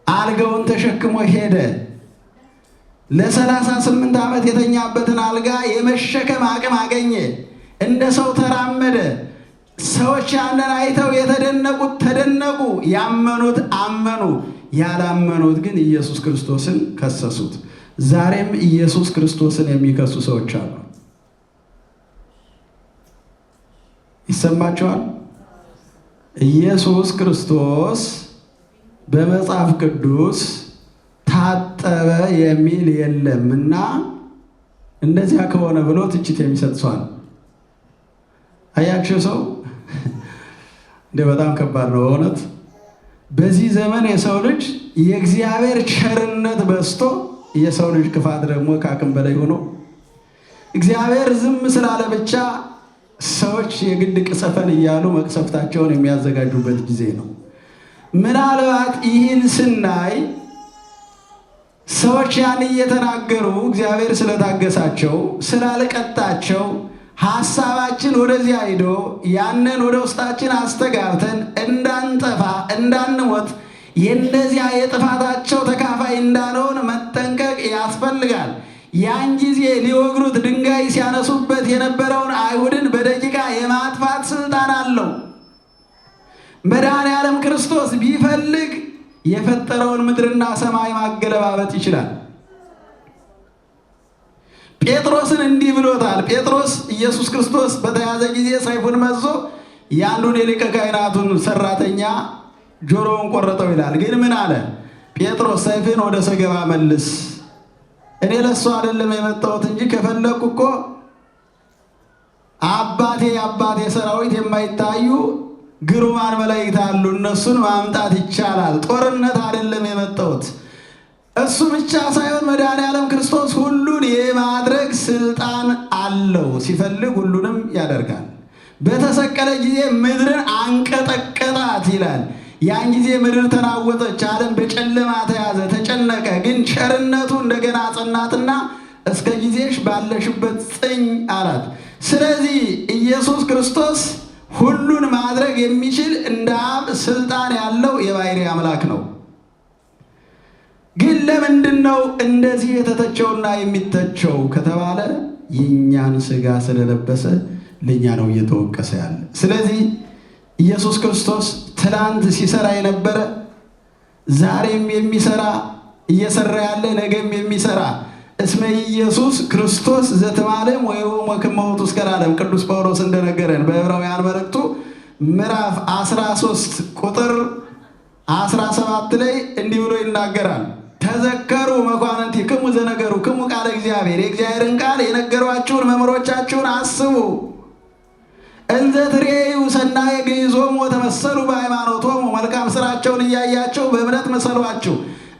አልጋውን ተሸክሞ ሄደ። ለ38 ዓመት የተኛበትን አልጋ የመሸከም አቅም አገኘ። እንደ ሰው ተራመደ። ሰዎች ያንን አይተው የተደነቁት ተደነቁ፣ ያመኑት አመኑ፣ ያላመኑት ግን ኢየሱስ ክርስቶስን ከሰሱት። ዛሬም ኢየሱስ ክርስቶስን የሚከሱ ሰዎች አሉ። ይሰማቸዋል። ኢየሱስ ክርስቶስ በመጽሐፍ ቅዱስ ታጠበ የሚል የለምና እንደዚያ ከሆነ ብሎ ትችት የሚሰጥ ሰው አለ። አያችሁ ሰው እንደ በጣም ከባድ ነው በእውነት። በዚህ ዘመን የሰው ልጅ የእግዚአብሔር ቸርነት በዝቶ የሰው ልጅ ክፋት ደግሞ ከአቅም በላይ ሆኖ እግዚአብሔር ዝም ስላለ ብቻ ሰዎች የግድ ቅሰፈን እያሉ መቅሰፍታቸውን የሚያዘጋጁበት ጊዜ ነው። ምናልባት ይህን ስናይ ሰዎች ያን እየተናገሩ እግዚአብሔር ስለታገሳቸው ስላልቀጣቸው ሐሳባችን ወደዚያ ሄዶ ያንን ወደ ውስጣችን አስተጋብተን እንዳንጠፋ እንዳንሞት የእነዚያ የጥፋታቸው ተካፋይ እንዳንሆን መጠንቀቅ ያስፈልጋል። ያን ጊዜ ሊወግሩት ድንጋይ ሲያነሱበት የነበረውን አይሁድን በደቂቃ የማጥፋት ስልጣን አለው። መድኃኔዓለም ክርስቶስ ቢፈልግ የፈጠረውን ምድርና ሰማይ ማገለባበጥ ይችላል። ጴጥሮስን እንዲህ ብሎታል። ጴጥሮስ ኢየሱስ ክርስቶስ በተያዘ ጊዜ ሰይፉን መዞ የአንዱን የሊቀ ካህናቱን ሰራተኛ ጆሮውን ቆረጠው ይላል። ግን ምን አለ? ጴጥሮስ ሰይፍን ወደ ሰገባ መልስ፣ እኔ ለሱ አይደለም የመጣሁት እንጂ ከፈለኩ እኮ የአባቴ ሰራዊት የማይታዩ ግሩማን መላእክት አሉ፣ እነሱን ማምጣት ይቻላል። ጦርነት አይደለም የመጣሁት። እሱ ብቻ ሳይሆን መድኃኔዓለም ክርስቶስ ሁሉን የማድረግ ስልጣን አለው። ሲፈልግ ሁሉንም ያደርጋል። በተሰቀለ ጊዜ ምድርን አንቀጠቀጣት ይላል። ያን ጊዜ ምድር ተናወጠች፣ ዓለም በጨለማ ተያዘ፣ ተጨነቀ። ግን ቸርነቱ እንደገና አጸናትና እስከ ጊዜሽ ባለሽበት ጽኝ አላት። ስለዚህ ኢየሱስ ክርስቶስ ሁሉን ማድረግ የሚችል እንደ አብ ስልጣን ያለው የባሕርይ አምላክ ነው። ግን ለምንድን ነው እንደዚህ የተተቸውና የሚተቸው ከተባለ የእኛን ሥጋ ስለለበሰ ለእኛ ነው እየተወቀሰ ያለ። ስለዚህ ኢየሱስ ክርስቶስ ትላንት ሲሰራ የነበረ ዛሬም የሚሰራ እየሰራ ያለ ነገም የሚሰራ እስመ ኢየሱስ ክርስቶስ ዘተማለም ወይም ወክመውቱ እስከ ለዓለም ቅዱስ ጳውሎስ እንደነገረን በዕብራውያን መልእክቱ ምዕራፍ 13 ቁጥር 17 ላይ እንዲህ ብሎ ይናገራል። ተዘከሩ መኳንንቲክሙ ዘነገሩክሙ ቃለ እግዚአብሔር፣ የእግዚአብሔርን ቃል የነገሯችሁን መምህሮቻችሁን አስቡ። እንዘ ትሬዩ ሰናየ ግዕዞሙ ወተመሰሉ በሃይማኖቶሙ፣ መልካም ስራቸውን እያያቸው በእምነት መሰሏችሁ።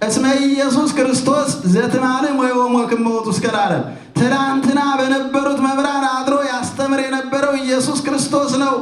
እስመ ኢየሱስ ክርስቶስ ዘትማልም ወይወሞክሙ እስከ ለዓለም፣ ትናንትና በነበሩት መምህራን አድሮ ያስተምር የነበረው ኢየሱስ ክርስቶስ ነው።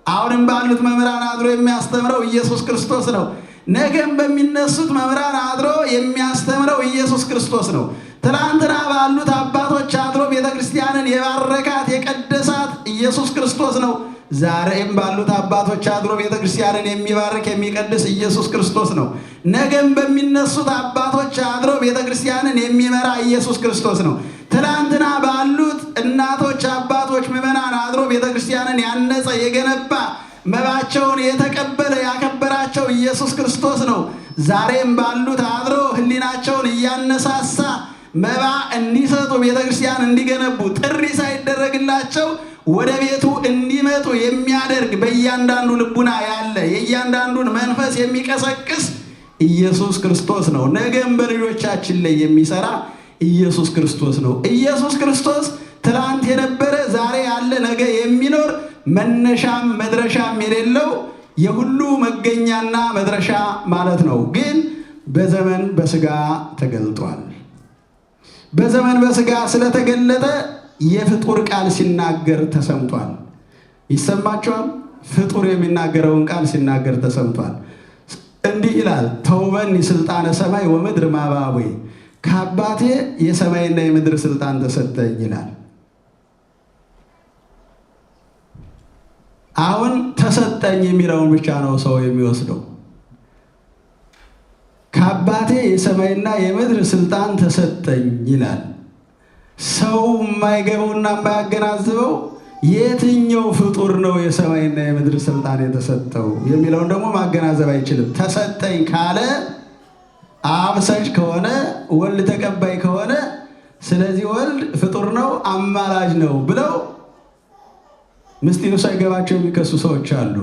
አሁንም ባሉት መምህራን አድሮ የሚያስተምረው ኢየሱስ ክርስቶስ ነው። ነገም በሚነሱት መምህራን አድሮ የሚያስተምረው ኢየሱስ ክርስቶስ ነው። ትናንትና ባሉት አባቶች አድሮ ቤተ ክርስቲያንን የባረካት የቀደሳት ኢየሱስ ክርስቶስ ነው። ዛሬም ባሉት አባቶች አድሮ ቤተ ክርስቲያንን የሚባርክ የሚቀድስ ኢየሱስ ክርስቶስ ነው። ነገም በሚነሱት አባቶች አድሮ ቤተ ክርስቲያንን የሚመራ ኢየሱስ ክርስቶስ ነው። ትናንትና ባሉት እናቶች አባቶች ምዕመናን አድሮ ቤተ ክርስቲያንን ያነጸ የገነባ መባቸውን የተቀበለ ያከበራቸው ኢየሱስ ክርስቶስ ነው። ዛሬም ባሉት አድሮ ሕሊናቸውን እያነሳሳ መባ እንዲሰጡ ቤተ ክርስቲያን እንዲገነቡ ጥሪ ሳይደረግላቸው ወደ ቤቱ እንዲመጡ የሚያደርግ በእያንዳንዱ ልቡና ያለ የእያንዳንዱን መንፈስ የሚቀሰቅስ ኢየሱስ ክርስቶስ ነው። ነገም በልጆቻችን ላይ የሚሰራ ኢየሱስ ክርስቶስ ነው። ኢየሱስ ክርስቶስ ትላንት የነበረ ዛሬ ያለ ነገ የሚኖር መነሻም መድረሻም የሌለው የሁሉ መገኛና መድረሻ ማለት ነው። ግን በዘመን በሥጋ ተገልጧል። በዘመን በሥጋ ስለተገለጠ የፍጡር ቃል ሲናገር ተሰምቷል። ይሰማችኋል? ፍጡር የሚናገረውን ቃል ሲናገር ተሰምቷል። እንዲህ ይላል፣ ተውበኒ ስልጣነ ሰማይ ወምድር ማባዌ፣ ከአባቴ የሰማይና የምድር ስልጣን ተሰጠኝ ይላል። አሁን ተሰጠኝ የሚለውን ብቻ ነው ሰው የሚወስደው። ከአባቴ የሰማይና የምድር ስልጣን ተሰጠኝ ይላል። ሰው የማይገባውና የማያገናዝበው የትኛው ፍጡር ነው የሰማይና የምድር ስልጣን የተሰጠው የሚለውን ደግሞ ማገናዘብ አይችልም። ተሰጠኝ ካለ አብ ሰጭ ከሆነ ወልድ ተቀባይ ከሆነ ስለዚህ ወልድ ፍጡር ነው አማላጅ ነው ብለው ምስጢሩ ሳይገባቸው የሚከሱ ሰዎች አሉ።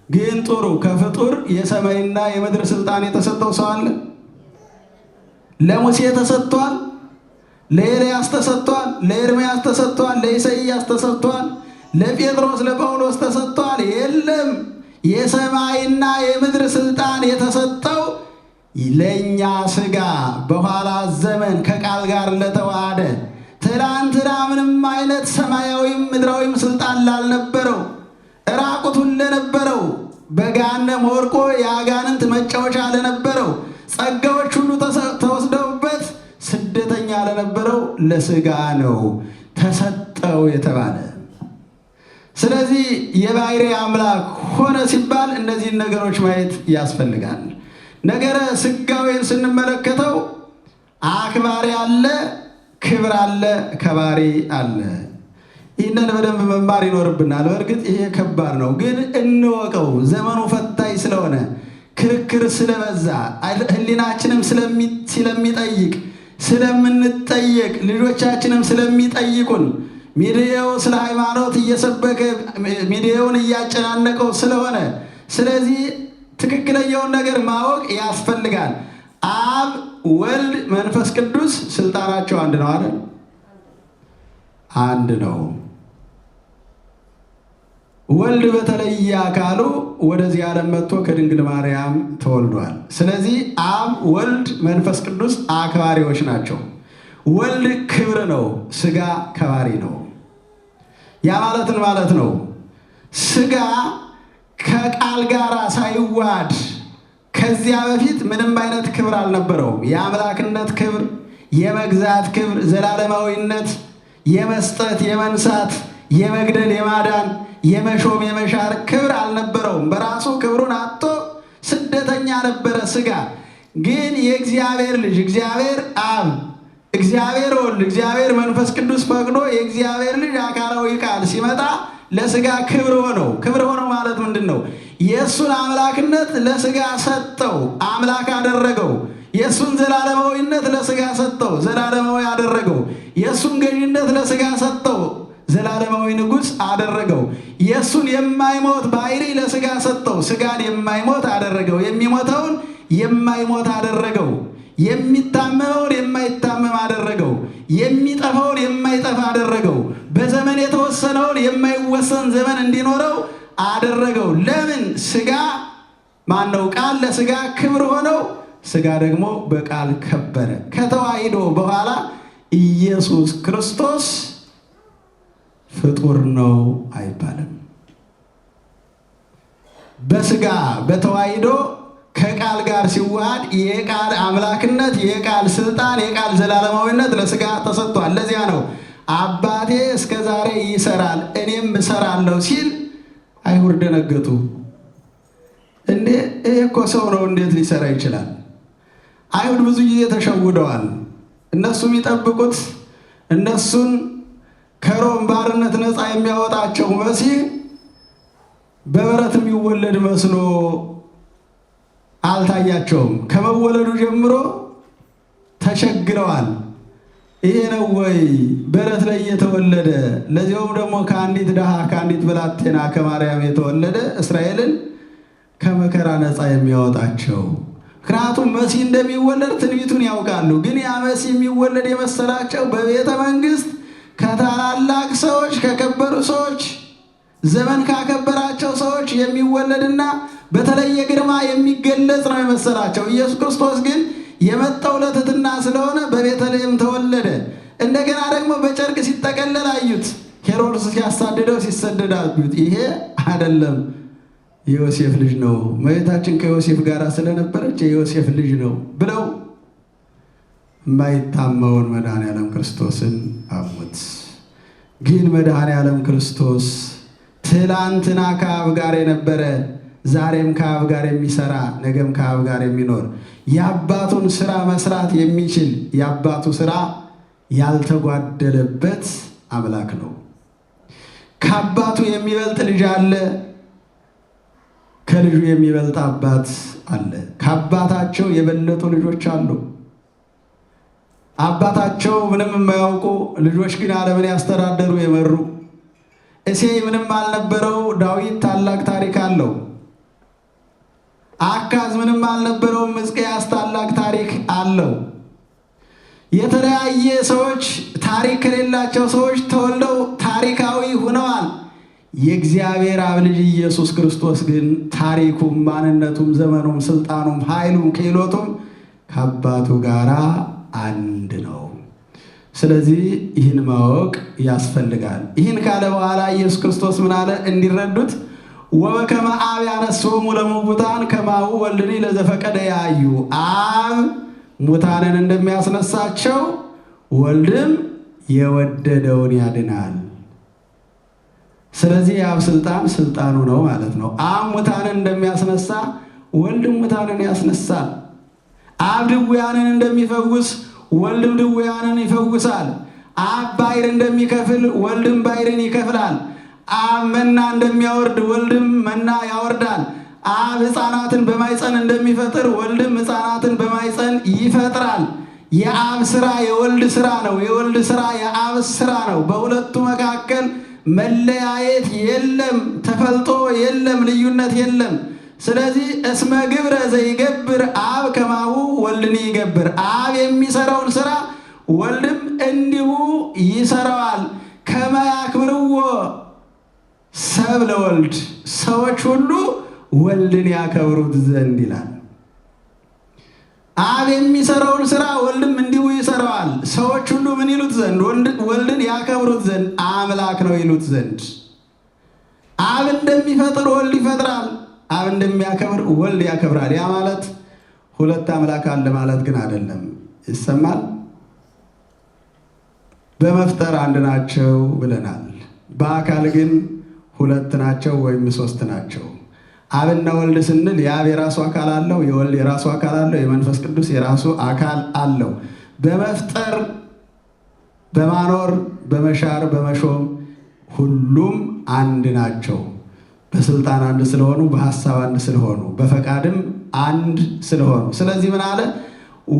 ግን ጥሩ፣ ከፍጡር የሰማይና የምድር ስልጣን የተሰጠው ሰው አለ? ለሙሴ ተሰጥቷል፣ ለኤልያስ ተሰጥቷል፣ ለኤርምያስ ተሰጥቷል፣ ለኢሳይያስ ተሰጥቷል፣ ለጴጥሮስ ለጳውሎስ ተሰጥቷል? የለም። የሰማይና የምድር ስልጣን የተሰጠው ለእኛ ሥጋ በኋላ ዘመን ከቃል ጋር ለተዋሃደ ትላንትና ምንም አይነት ሰማያዊም ምድራዊም ስልጣን ላልነበረው ራቁቱን ለነበረው በገሃነም ወድቆ የአጋንንት መጫወቻ ለነበረው ጸጋዎች ሁሉ ተወስደውበት ስደተኛ ለነበረው ለሥጋ ነው ተሰጠው የተባለ። ስለዚህ የባሕርይ አምላክ ሆነ ሲባል እነዚህን ነገሮች ማየት ያስፈልጋል። ነገረ ሥጋዌን ስንመለከተው አክባሪ አለ፣ ክብር አለ፣ ከባሪ አለ። ይህንን በደንብ መማር ይኖርብናል። በእርግጥ ይሄ ከባድ ነው፣ ግን እንወቀው። ዘመኑ ፈታኝ ስለሆነ ክርክር ስለበዛ ሕሊናችንም ስለሚጠይቅ ስለምንጠየቅ ልጆቻችንም ስለሚጠይቁን ሚዲያው ስለ ሃይማኖት እየሰበከ ሚዲያውን እያጨናነቀው ስለሆነ ስለዚህ ትክክለኛውን ነገር ማወቅ ያስፈልጋል። አብ ወልድ መንፈስ ቅዱስ ስልጣናቸው አንድ ነው አይደል? አንድ ነው። ወልድ በተለየ አካሉ ወደዚህ ዓለም መጥቶ ከድንግል ማርያም ተወልዷል። ስለዚህ አብ ወልድ መንፈስ ቅዱስ አክባሪዎች ናቸው። ወልድ ክብር ነው፣ ሥጋ ከባሪ ነው። ያ ማለትን ማለት ነው ሥጋ ከቃል ጋር ሳይዋድ ከዚያ በፊት ምንም አይነት ክብር አልነበረውም። የአምላክነት ክብር፣ የመግዛት ክብር፣ ዘላለማዊነት፣ የመስጠት፣ የመንሳት፣ የመግደል፣ የማዳን፣ የመሾም፣ የመሻር ክብር አልነበረውም። በራሱ ክብሩን አጥቶ ስደተኛ ነበረ ሥጋ። ግን የእግዚአብሔር ልጅ እግዚአብሔር አብ፣ እግዚአብሔር ወልድ፣ እግዚአብሔር መንፈስ ቅዱስ ፈቅዶ የእግዚአብሔር ልጅ አካላዊ ቃል ሲመጣ ለሥጋ ክብር ሆነው። ክብር ሆነው ማለት ምንድን ነው? የእሱን አምላክነት ለሥጋ ሰጠው፣ አምላክ አደረገው። የእሱን ዘላለማዊነት ለሥጋ ሰጠው፣ ዘላለማዊ አደረገው። የእሱን ገዥነት ለሥጋ ሰጠው፣ ዘላለማዊ ንጉሥ አደረገው። የእሱን የማይሞት ባሕርይ ለሥጋ ሰጠው፣ ሥጋን የማይሞት አደረገው። የሚሞተውን የማይሞት አደረገው። የሚታመመውን የማይታመም አደረገው። የሚጠፋውን የማይጠፋ አደረገው። በዘመን የተወሰነውን የማይወሰን ዘመን እንዲኖረው አደረገው። ለምን? ሥጋ ማነው? ቃል ለሥጋ ክብር ሆነው ሥጋ ደግሞ በቃል ከበረ። ከተዋሂዶ በኋላ ኢየሱስ ክርስቶስ ፍጡር ነው አይባልም። በሥጋ በተዋሂዶ ከቃል ጋር ሲዋሃድ የቃል አምላክነት፣ የቃል ስልጣን፣ የቃል ዘላለማዊነት ለሥጋ ተሰጥቷል። ለዚያ ነው አባቴ እስከ ዛሬ ይሰራል እኔም እሰራለሁ ሲል አይሁድ ደነገጡ። እንዴ ይሄ እኮ ሰው ነው፣ እንዴት ሊሰራ ይችላል? አይሁድ ብዙ ጊዜ ተሸውደዋል። እነሱ የሚጠብቁት እነሱን ከሮም ባርነት ነፃ የሚያወጣቸው መሲህ በበረት የሚወለድ መስሎ አልታያቸውም። ከመወለዱ ጀምሮ ተቸግረዋል። ይሄ ነው ወይ በረት ላይ የተወለደ ለዚያውም ደግሞ ከአንዲት ድሃ ከአንዲት ብላቴና ከማርያም የተወለደ እስራኤልን ከመከራ ነፃ የሚያወጣቸው? ምክንያቱም መሲህ እንደሚወለድ ትንቢቱን ያውቃሉ። ግን ያ መሲህ የሚወለድ የመሰላቸው በቤተ መንግስት ከታላላቅ ሰዎች ከከበሩ ሰዎች ዘመን ካከበራቸው ሰዎች የሚወለድና በተለየ ግርማ የሚገለጽ ነው የመሰላቸው። ኢየሱስ ክርስቶስ ግን የመጣው ለትሕትና ስለሆነ በቤተልሔም ተወለደ። እንደገና ደግሞ በጨርቅ ሲጠቀለል አዩት። ሄሮድስ ሲያሳድደው ሲሰደድ አዩት። ይሄ አይደለም የዮሴፍ ልጅ ነው፣ እመቤታችን ከዮሴፍ ጋር ስለነበረች የዮሴፍ ልጅ ነው ብለው የማይታመውን መድኃኔዓለም ክርስቶስን አሙት። ግን መድኃኔዓለም ክርስቶስ ትላንትና ከአብ ጋር የነበረ ዛሬም ከአብ ጋር የሚሰራ ነገም ከአብ ጋር የሚኖር የአባቱን ስራ መስራት የሚችል የአባቱ ስራ ያልተጓደለበት አምላክ ነው። ከአባቱ የሚበልጥ ልጅ አለ፣ ከልጁ የሚበልጥ አባት አለ። ከአባታቸው የበለጡ ልጆች አሉ። አባታቸው ምንም የማያውቁ ልጆች ግን ዓለምን ያስተዳደሩ የመሩ። እሴይ ምንም አልነበረው፣ ዳዊት ታላቅ ታሪክ አለው። አካዝ ምንም አልነበረውም፣ ሕዝቅያስ ታላቅ ታሪክ አለው። የተለያየ ሰዎች ታሪክ ከሌላቸው ሰዎች ተወልደው ታሪካዊ ሆነዋል። የእግዚአብሔር አብ ልጅ ኢየሱስ ክርስቶስ ግን ታሪኩም ማንነቱም ዘመኑም ስልጣኑም ኃይሉም ክህሎቱም ከአባቱ ጋር አንድ ነው። ስለዚህ ይህን ማወቅ ያስፈልጋል። ይህን ካለ በኋላ ኢየሱስ ክርስቶስ ምን አለ እንዲረዱት? ወበከመ አብ ያነሥኦሙ ለሙታን ከማሁ ወልድኒ ለዘፈቀደ ያዩ። አብ ሙታንን እንደሚያስነሳቸው ወልድም የወደደውን ያድናል። ስለዚህ የአብ ስልጣን ስልጣኑ ነው ማለት ነው። አብ ሙታንን እንደሚያስነሳ ወልድም ሙታንን ያስነሳል። አብ ድውያንን እንደሚፈውስ ወልድም ድውያንን ይፈውሳል። አብ ባሕር እንደሚከፍል ወልድም ባሕርን ይከፍላል። አብ መና እንደሚያወርድ ወልድም መና ያወርዳል። አብ ሕፃናትን በማይፀን እንደሚፈጥር ወልድም ሕፃናትን በማይፀን ይፈጥራል። የአብ ስራ የወልድ ስራ ነው፣ የወልድ ስራ የአብ ስራ ነው። በሁለቱ መካከል መለያየት የለም፣ ተፈልጦ የለም፣ ልዩነት የለም። ስለዚህ እስመ ግብረ ዘይገብር አብ ከማሁ ወልድኒ ይገብር። አብ የሚሰራውን ስራ ወልድም እንዲሁ ይሰራዋል። ከመ ያክብርዎ ሰብ ለወልድ፣ ሰዎች ሁሉ ወልድን ያከብሩት ዘንድ ይላል። አብ የሚሰራውን ስራ ወልድም እንዲሁ ይሰራዋል። ሰዎች ሁሉ ምን ይሉት ዘንድ? ወልድን ያከብሩት ዘንድ፣ አምላክ ነው ይሉት ዘንድ። አብ እንደሚፈጥር ወልድ ይፈጥራል፣ አብ እንደሚያከብር ወልድ ያከብራል። ያ ማለት ሁለት አምላክ አለ ማለት ግን አይደለም። ይሰማል። በመፍጠር አንድ ናቸው ብለናል። በአካል ግን ሁለት ናቸው ወይም ሶስት ናቸው። አብና ወልድ ስንል የአብ የራሱ አካል አለው፣ የወልድ የራሱ አካል አለው፣ የመንፈስ ቅዱስ የራሱ አካል አለው። በመፍጠር በማኖር በመሻር በመሾም ሁሉም አንድ ናቸው። በስልጣን አንድ ስለሆኑ፣ በሐሳብ አንድ ስለሆኑ፣ በፈቃድም አንድ ስለሆኑ። ስለዚህ ምን አለ?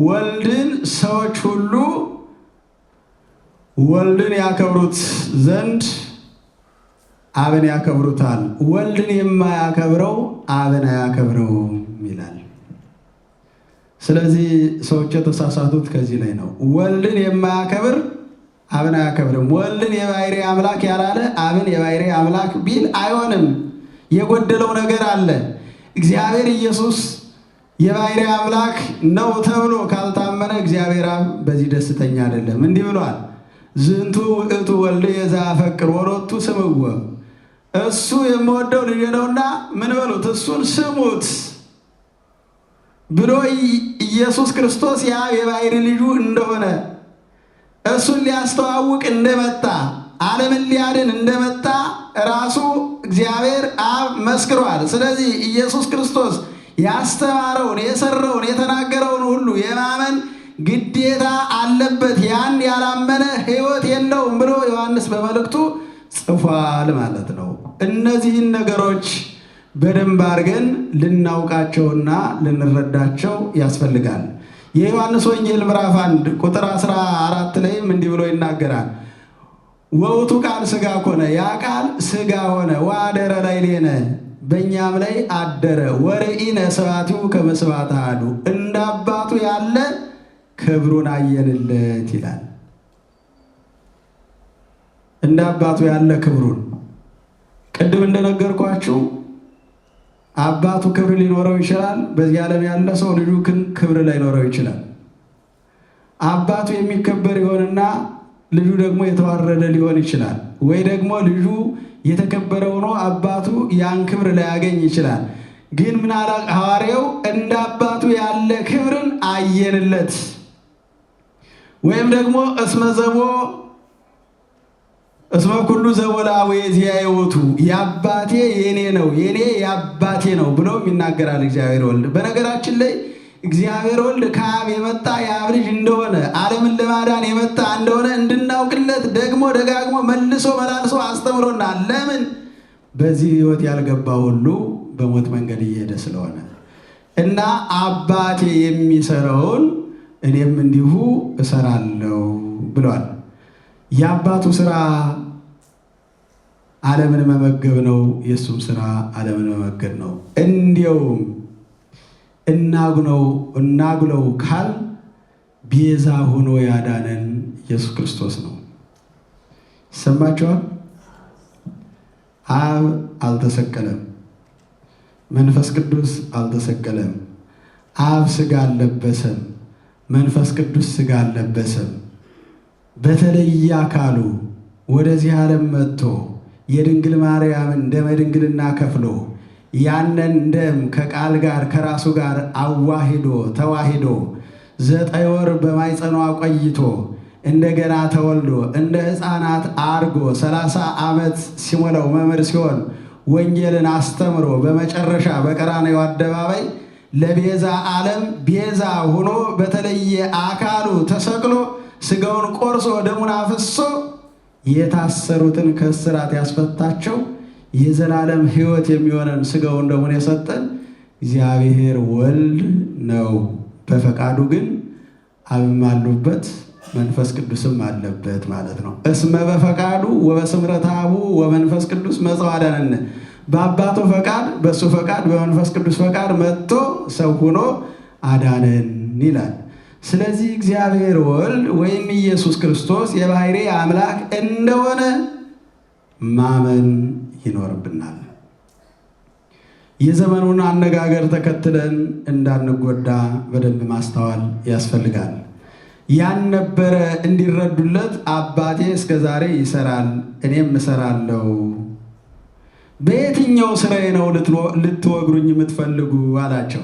ወልድን ሰዎች ሁሉ ወልድን ያከብሩት ዘንድ አብን ያከብሩታል። ወልድን የማያከብረው አብን አያከብረውም ይላል። ስለዚህ ሰዎች የተሳሳቱት ከዚህ ላይ ነው። ወልድን የማያከብር አብን አያከብርም። ወልድን የባሕርይ አምላክ ያላለ አብን የባሕርይ አምላክ ቢል አይሆንም። የጎደለው ነገር አለ። እግዚአብሔር ኢየሱስ የባሕርይ አምላክ ነው ተብሎ ካልታመነ እግዚአብሔር አብ በዚህ ደስተኛ አይደለም። እንዲህ ብሏል፣ ዝንቱ ውእቱ ወልድየ ዘአፈቅር ወሎቱ ስምዖ። እሱ የምወደው ልጄ ነውና ምን በሉት? እሱን ስሙት ብሎ ኢየሱስ ክርስቶስ የአብ የባሕርይ ልጁ እንደሆነ እሱን ሊያስተዋውቅ እንደመጣ ዓለምን ሊያድን እንደመጣ ራሱ እግዚአብሔር አብ መስክሯል። ስለዚህ ኢየሱስ ክርስቶስ ያስተማረውን የሰራውን የተናገረውን ሁሉ የማመን ግዴታ አለበት። ያን ያላመነ ሕይወት የለውም ብሎ ዮሐንስ በመልእክቱ ጽፏል ማለት ነው። እነዚህን ነገሮች በደንብ አድርገን ልናውቃቸውና ልንረዳቸው ያስፈልጋል። የዮሐንስ ወንጌል ምዕራፍ 1 ቁጥር 14 ላይም እንዲህ ብሎ ይናገራል። ወውቱ ቃል ሥጋ ኮነ፣ ያ ቃል ሥጋ ሆነ፣ ወአደረ ላዕሌነ፣ በእኛም ላይ አደረ። ወርኢነ ስብሐቲሁ ከመ ስብሐተ አሐዱ፣ እንደ አባቱ ያለ ክብሩን አየንለት ይላል። እንደ አባቱ ያለ ክብሩን ቅድም እንደነገርኳችሁ አባቱ ክብር ሊኖረው ይችላል። በዚህ ዓለም ያለ ሰው ልጁ ግን ክብር ላይኖረው ይችላል። አባቱ የሚከበር ይሆንና ልጁ ደግሞ የተዋረደ ሊሆን ይችላል። ወይ ደግሞ ልጁ የተከበረ ሆኖ አባቱ ያን ክብር ላያገኝ ይችላል። ግን ምን አለ ሐዋርያው? እንደ አባቱ ያለ ክብርን አየንለት። ወይም ደግሞ እስመ ኩሉ ዘወላዌ ዚአየውቱ፣ የአባቴ የኔ ነው የኔ የአባቴ ነው ብሎ ይናገራል እግዚአብሔር ወልድ። በነገራችን ላይ እግዚአብሔር ወልድ ከአብ የመጣ የአብ ልጅ እንደሆነ ዓለምን ለማዳን የመጣ እንደሆነ እንድናውቅለት ደግሞ ደጋግሞ መልሶ መላልሶ አስተምሮናል። ለምን? በዚህ ሕይወት ያልገባ ሁሉ በሞት መንገድ እየሄደ ስለሆነ እና አባቴ የሚሰራውን እኔም እንዲሁ እሰራለሁ ብሏል። የአባቱ ስራ ዓለምን መመገብ ነው። የእሱም ስራ ዓለምን መመገብ ነው። እንዲያውም እናጉለው ካል ቤዛ ሆኖ ያዳነን ኢየሱስ ክርስቶስ ነው። ይሰማችኋል? አብ አልተሰቀለም፣ መንፈስ ቅዱስ አልተሰቀለም። አብ ሥጋ አልለበሰም፣ መንፈስ ቅዱስ ሥጋ አልለበሰም። በተለየ አካሉ ወደዚህ ዓለም መጥቶ የድንግል ማርያምን ደመ ድንግልና ከፍሎ ያንን ደም ከቃል ጋር ከራሱ ጋር ተዋሂዶ 9 ወር በማይጸኗ ቆይቶ እንደገና ተወልዶ እንደ ሕፃናት አርጎ 30 ዓመት ሲሞላው መምህር ሲሆን ወንጌልን አስተምሮ በመጨረሻ በቀራንዮ አደባባይ ለቤዛ ዓለም ቤዛ ሆኖ በተለየ አካሉ ተሰቅሎ ሥጋውን ቆርሶ ደሙን አፍሶ የታሰሩትን ከእስራት ያስፈታቸው የዘላለም ሕይወት የሚሆነን ሥጋውን ደሙን የሰጠን እግዚአብሔር ወልድ ነው። በፈቃዱ ግን አብም አሉበት መንፈስ ቅዱስም አለበት ማለት ነው። እስመ በፈቃዱ ወበስምረተ አቡ ወመንፈስ ቅዱስ መጽአ አዳነነ። በአባቱ ፈቃድ በእሱ ፈቃድ በመንፈስ ቅዱስ ፈቃድ መጥቶ ሰው ሆኖ አዳነን ይላል። ስለዚህ እግዚአብሔር ወልድ ወይም ኢየሱስ ክርስቶስ የባሕርይ አምላክ እንደሆነ ማመን ይኖርብናል። የዘመኑን አነጋገር ተከትለን እንዳንጎዳ በደንብ ማስተዋል ያስፈልጋል። ያን ነበረ እንዲረዱለት አባቴ እስከ ዛሬ ይሰራል እኔም እሰራለሁ። በየትኛው ስራዬ ነው ልትወግሩኝ የምትፈልጉ አላቸው።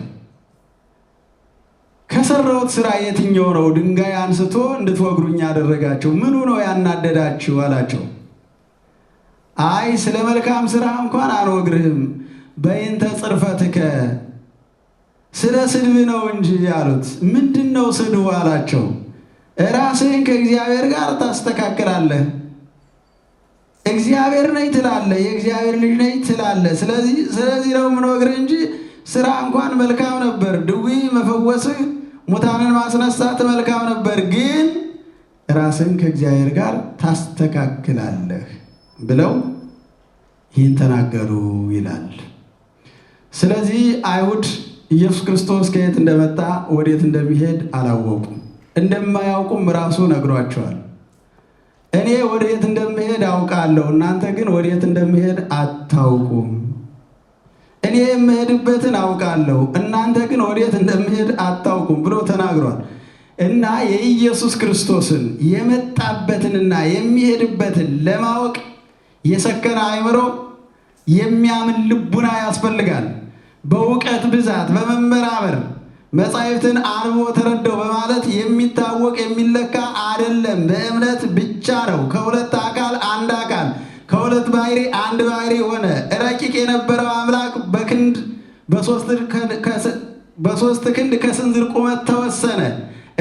ከሰራሁት ስራ የትኛው ነው ድንጋይ አንስቶ እንድትወግሩኝ ያደረጋቸው? ምኑ ነው ያናደዳችሁ አላቸው። አይ ስለ መልካም ስራ እንኳን አንወግርህም፣ በይንተ ጽርፈትከ፣ ስለ ስድብ ነው እንጂ አሉት። ምንድን ነው ስድቡ አላቸው። ራስህን ከእግዚአብሔር ጋር ታስተካክላለህ። እግዚአብሔር ነኝ ትላለህ፣ የእግዚአብሔር ልጅ ነኝ ትላለህ። ስለዚህ ነው የምንወግርህ እንጂ ስራ እንኳን መልካም ነበር። ድዊ መፈወስህ፣ ሙታንን ማስነሳት መልካም ነበር፣ ግን ራስን ከእግዚአብሔር ጋር ታስተካክላለህ ብለው ይህን ተናገሩ ይላል። ስለዚህ አይሁድ ኢየሱስ ክርስቶስ ከየት እንደመጣ ወዴት እንደሚሄድ አላወቁም። እንደማያውቁም ራሱ ነግሯቸዋል። እኔ ወዴት እንደምሄድ አውቃለሁ፣ እናንተ ግን ወዴት እንደምሄድ አታውቁም። እኔ የምሄድበትን አውቃለሁ፣ እናንተ ግን ወዴት እንደምሄድ አታውቁም ብሎ ተናግሯል። እና የኢየሱስ ክርስቶስን የመጣበትንና የሚሄድበትን ለማወቅ የሰከነ አእምሮ፣ የሚያምን ልቡና ያስፈልጋል። በእውቀት ብዛት በመመራመር መጻሕፍትን አንብቦ ተረዳው በማለት የሚታወቅ የሚለካ አይደለም። በእምነት ብቻ ነው። ከሁለት አካል አንድ አካል፣ ከሁለት ባሕርይ አንድ ባሕርይ ሆነ። ረቂቅ የነበረው አምላክ በሦስት ክንድ ከስንዝር ቁመት ተወሰነ።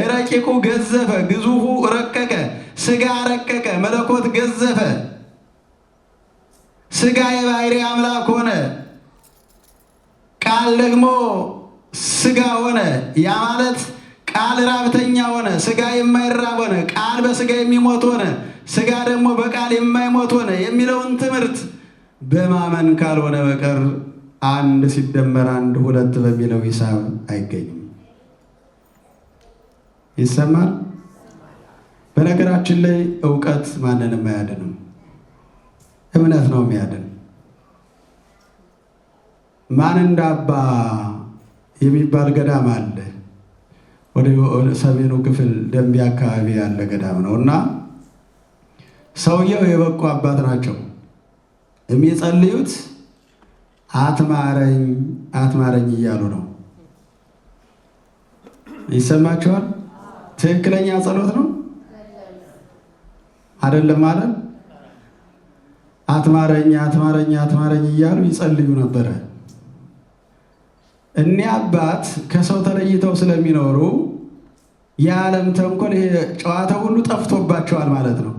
ረቂቁ ገዘፈ፣ ግዙፉ ረቀቀ። ሥጋ ረቀቀ፣ መለኮት ገዘፈ። ሥጋ የባሕርይ አምላክ ሆነ። ቃል ደግሞ ሥጋ ሆነ። ያ ማለት ቃል ራብተኛ ሆነ፣ ሥጋ የማይራብ ሆነ። ቃል በሥጋ የሚሞት ሆነ፣ ሥጋ ደግሞ በቃል የማይሞት ሆነ የሚለውን ትምህርት በማመን ካልሆነ በቀር አንድ ሲደመር አንድ ሁለት በሚለው ሂሳብ አይገኝም። ይሰማል። በነገራችን ላይ እውቀት ማንንም አያድንም፣ እምነት ነው የሚያድን። ማን እንደ አባ የሚባል ገዳም አለ። ወደ ሰሜኑ ክፍል ደንቢያ አካባቢ ያለ ገዳም ነው እና ሰውየው የበቁ አባት ናቸው። የሚጸልዩት አትማረኝ አትማረኝ እያሉ ነው። ይሰማችኋል? ትክክለኛ ጸሎት ነው አይደለም ማለት አትማረኝ አትማረኝ አትማረኝ እያሉ ይጸልዩ ነበረ። እኒህ አባት ከሰው ተለይተው ስለሚኖሩ የዓለም ተንኮል ጨዋታ ሁሉ ጠፍቶባቸዋል ማለት ነው።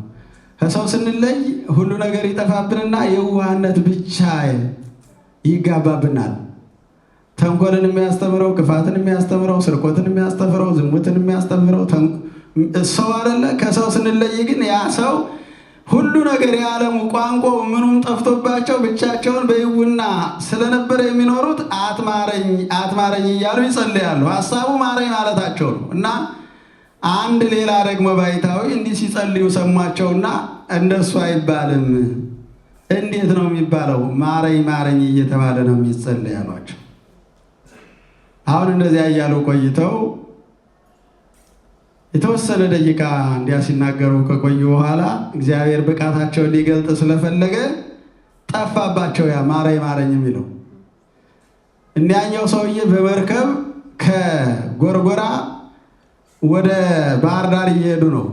ከሰው ስንለይ ሁሉ ነገር ይጠፋብንና የዋህነት ብቻ ይጋባብናል። ተንኮልን የሚያስተምረው፣ ክፋትን የሚያስተምረው፣ ስርቆትን የሚያስተምረው፣ ዝሙትን የሚያስተምረው ሰው አይደለ? ከሰው ስንለይ ግን ያ ሰው ሁሉ ነገር የዓለሙ ቋንቋው ምኑም ጠፍቶባቸው ብቻቸውን በይውና ስለነበረ የሚኖሩት አትማረኝ አትማረኝ እያሉ ይጸልያሉ። ሀሳቡ ማረኝ ማለታቸው ነው። እና አንድ ሌላ ደግሞ ባይታዊ እንዲህ ሲጸልዩ ሰሟቸውና እንደሱ አይባልም፣ እንዴት ነው የሚባለው? ማረኝ ማረኝ እየተባለ ነው የሚጸልይ አሏቸው። አሁን እንደዚያ እያሉ ቆይተው የተወሰነ ደቂቃ እንዲያ ሲናገሩ ከቆዩ በኋላ እግዚአብሔር ብቃታቸውን ሊገልጥ ስለፈለገ ጠፋባቸው ያ ማረኝ ማረኝ የሚለው። እንዲያኛው ሰውዬ በመርከብ ከጎርጎራ ወደ ባህር ዳር እየሄዱ ነው።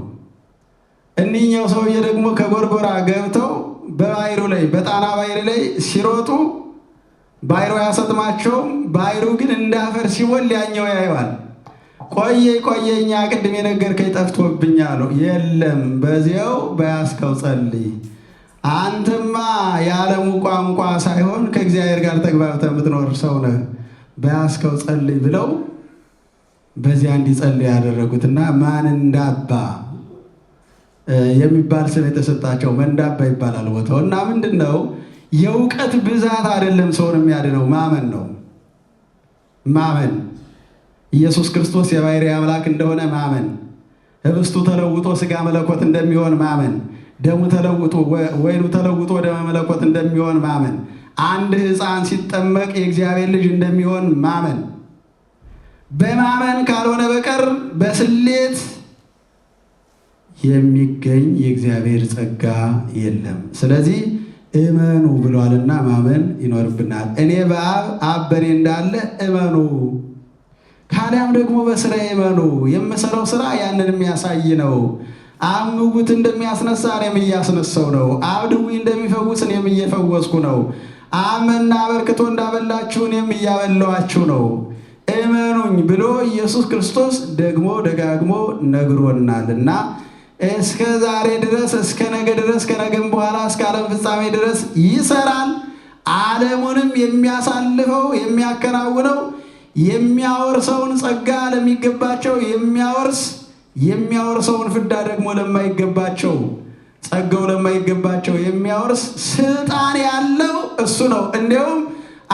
እኒህኛው ሰውዬ ደግሞ ከጎርጎራ ገብተው በባሕሩ ላይ በጣና ባሕር ላይ ሲሮጡ ባሕሩ ያሰጥማቸውም። ባሕሩ ግን እንዳፈር ሲሞል ያኛው ያየዋል። ቆየኛ ቅድም የነገርከኝ ጠፍቶብኝ አለው። የለም በዚያው በያዝከው ጸልይ፣ አንተማ የዓለሙ ቋንቋ ሳይሆን ከእግዚአብሔር ጋር ተግባብተህ የምትኖር ሰው ነህ፣ በያዝከው ጸልይ ብለው በዚያ እንዲጸልይ ያደረጉትና ማን እንዳባ የሚባል ስም የተሰጣቸው መንዳባ ይባላል ቦታው። እና ምንድን ነው የእውቀት ብዛት አይደለም ሰውን የሚያድነው፣ ማመን ነው። ማመን ኢየሱስ ክርስቶስ የባሕርይ አምላክ እንደሆነ ማመን፣ ህብስቱ ተለውጦ ሥጋ መለኮት እንደሚሆን ማመን፣ ደሙ ተለውጦ ወይኑ ተለውጦ ደመ መለኮት እንደሚሆን ማመን፣ አንድ ሕፃን ሲጠመቅ የእግዚአብሔር ልጅ እንደሚሆን ማመን። በማመን ካልሆነ በቀር በስሌት የሚገኝ የእግዚአብሔር ጸጋ የለም። ስለዚህ እመኑ ብሏልና ማመን ይኖርብናል። እኔ በአብ አብ በእኔ እንዳለ እመኑ፣ ካዲያም ደግሞ በስራ እመኑ። የምሰራው ስራ ያንን የሚያሳይ ነው። አብ ምውት እንደሚያስነሳ እኔም እያስነሳው ነው። አብ ድውይ እንደሚፈውስ እኔም እየፈወስኩ ነው። አብ መና አበርክቶ እንዳበላችሁ እኔም እያበላኋችሁ ነው። እመኑኝ ብሎ ኢየሱስ ክርስቶስ ደግሞ ደጋግሞ ነግሮናልና እስከ ዛሬ ድረስ እስከ ነገ ድረስ ከነገም በኋላ እስከ ዓለም ፍጻሜ ድረስ ይሰራል። ዓለሙንም የሚያሳልፈው የሚያከናውነው የሚያወርሰውን ጸጋ ለሚገባቸው የሚያወርሰውን ፍዳ ደግሞ ለማይገባቸው ጸጋው ለማይገባቸው የሚያወርስ ስልጣን ያለው እሱ ነው። እንዲያውም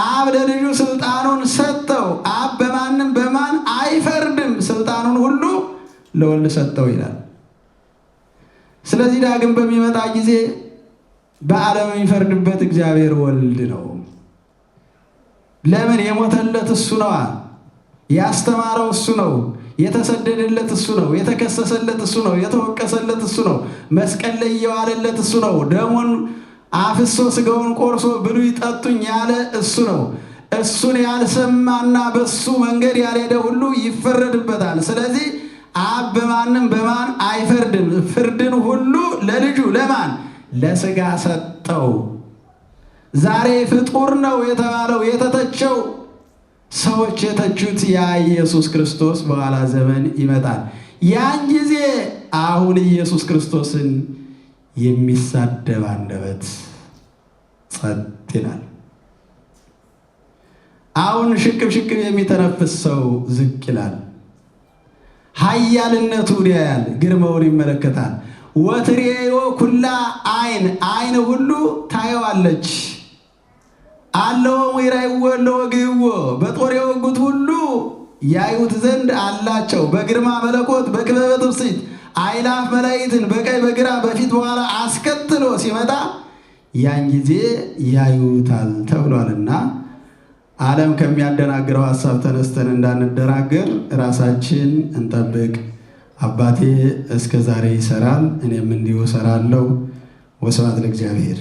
አብ ለልጁ ስልጣኑን ሰጠው። አብ ለወልድ ሰጠው ይላል። ስለዚህ ዳግም በሚመጣ ጊዜ በዓለም የሚፈርድበት እግዚአብሔር ወልድ ነው። ለምን? የሞተለት እሱ ነዋ። ያስተማረው እሱ ነው። የተሰደደለት እሱ ነው። የተከሰሰለት እሱ ነው። የተወቀሰለት እሱ ነው። መስቀል ላይ የዋለለት እሱ ነው። ደሙን አፍሶ ሥጋውን ቆርሶ ብሉይ ጠጡኝ ያለ እሱ ነው። እሱን ያልሰማና በሱ መንገድ ያልሄደ ሁሉ ይፈረድበታል። ስለዚህ አብ በማንም በማን አይፈርድም። ፍርድን ሁሉ ለልጁ ለማን? ለሥጋ ሰጠው። ዛሬ ፍጡር ነው የተባለው የተተቸው ሰዎች የተቹት ያ ኢየሱስ ክርስቶስ በኋላ ዘመን ይመጣል። ያን ጊዜ አሁን ኢየሱስ ክርስቶስን የሚሳደብ አንደበት ጸጥ ይላል። አሁን ሽቅብ ሽቅብ የሚተነፍስ ሰው ዝቅ ይላል። ኃያልነቱን ያያል፣ ግርማውን ይመለከታል። ወትሬዮ ኩላ አይን ሁሉ ታየዋለች። አለወሙ ይራይዎ ለወግይዎ በጦር የወጉት ሁሉ ያዩት ዘንድ አላቸው። በግርማ መለኮት በክበበ ትፍስሕት አእላፍ መላእክትን በቀኝ በግራ በፊት በኋላ አስከትሎ ሲመጣ ያን ጊዜ ያዩታል ተብሏልና ዓለም ከሚያደናግረው ሐሳብ ተነስተን እንዳንደናገር ራሳችን እንጠብቅ። አባቴ እስከ ዛሬ ይሰራል፣ እኔም እንዲሁ እሰራለሁ። ወስብሐት ለእግዚአብሔር።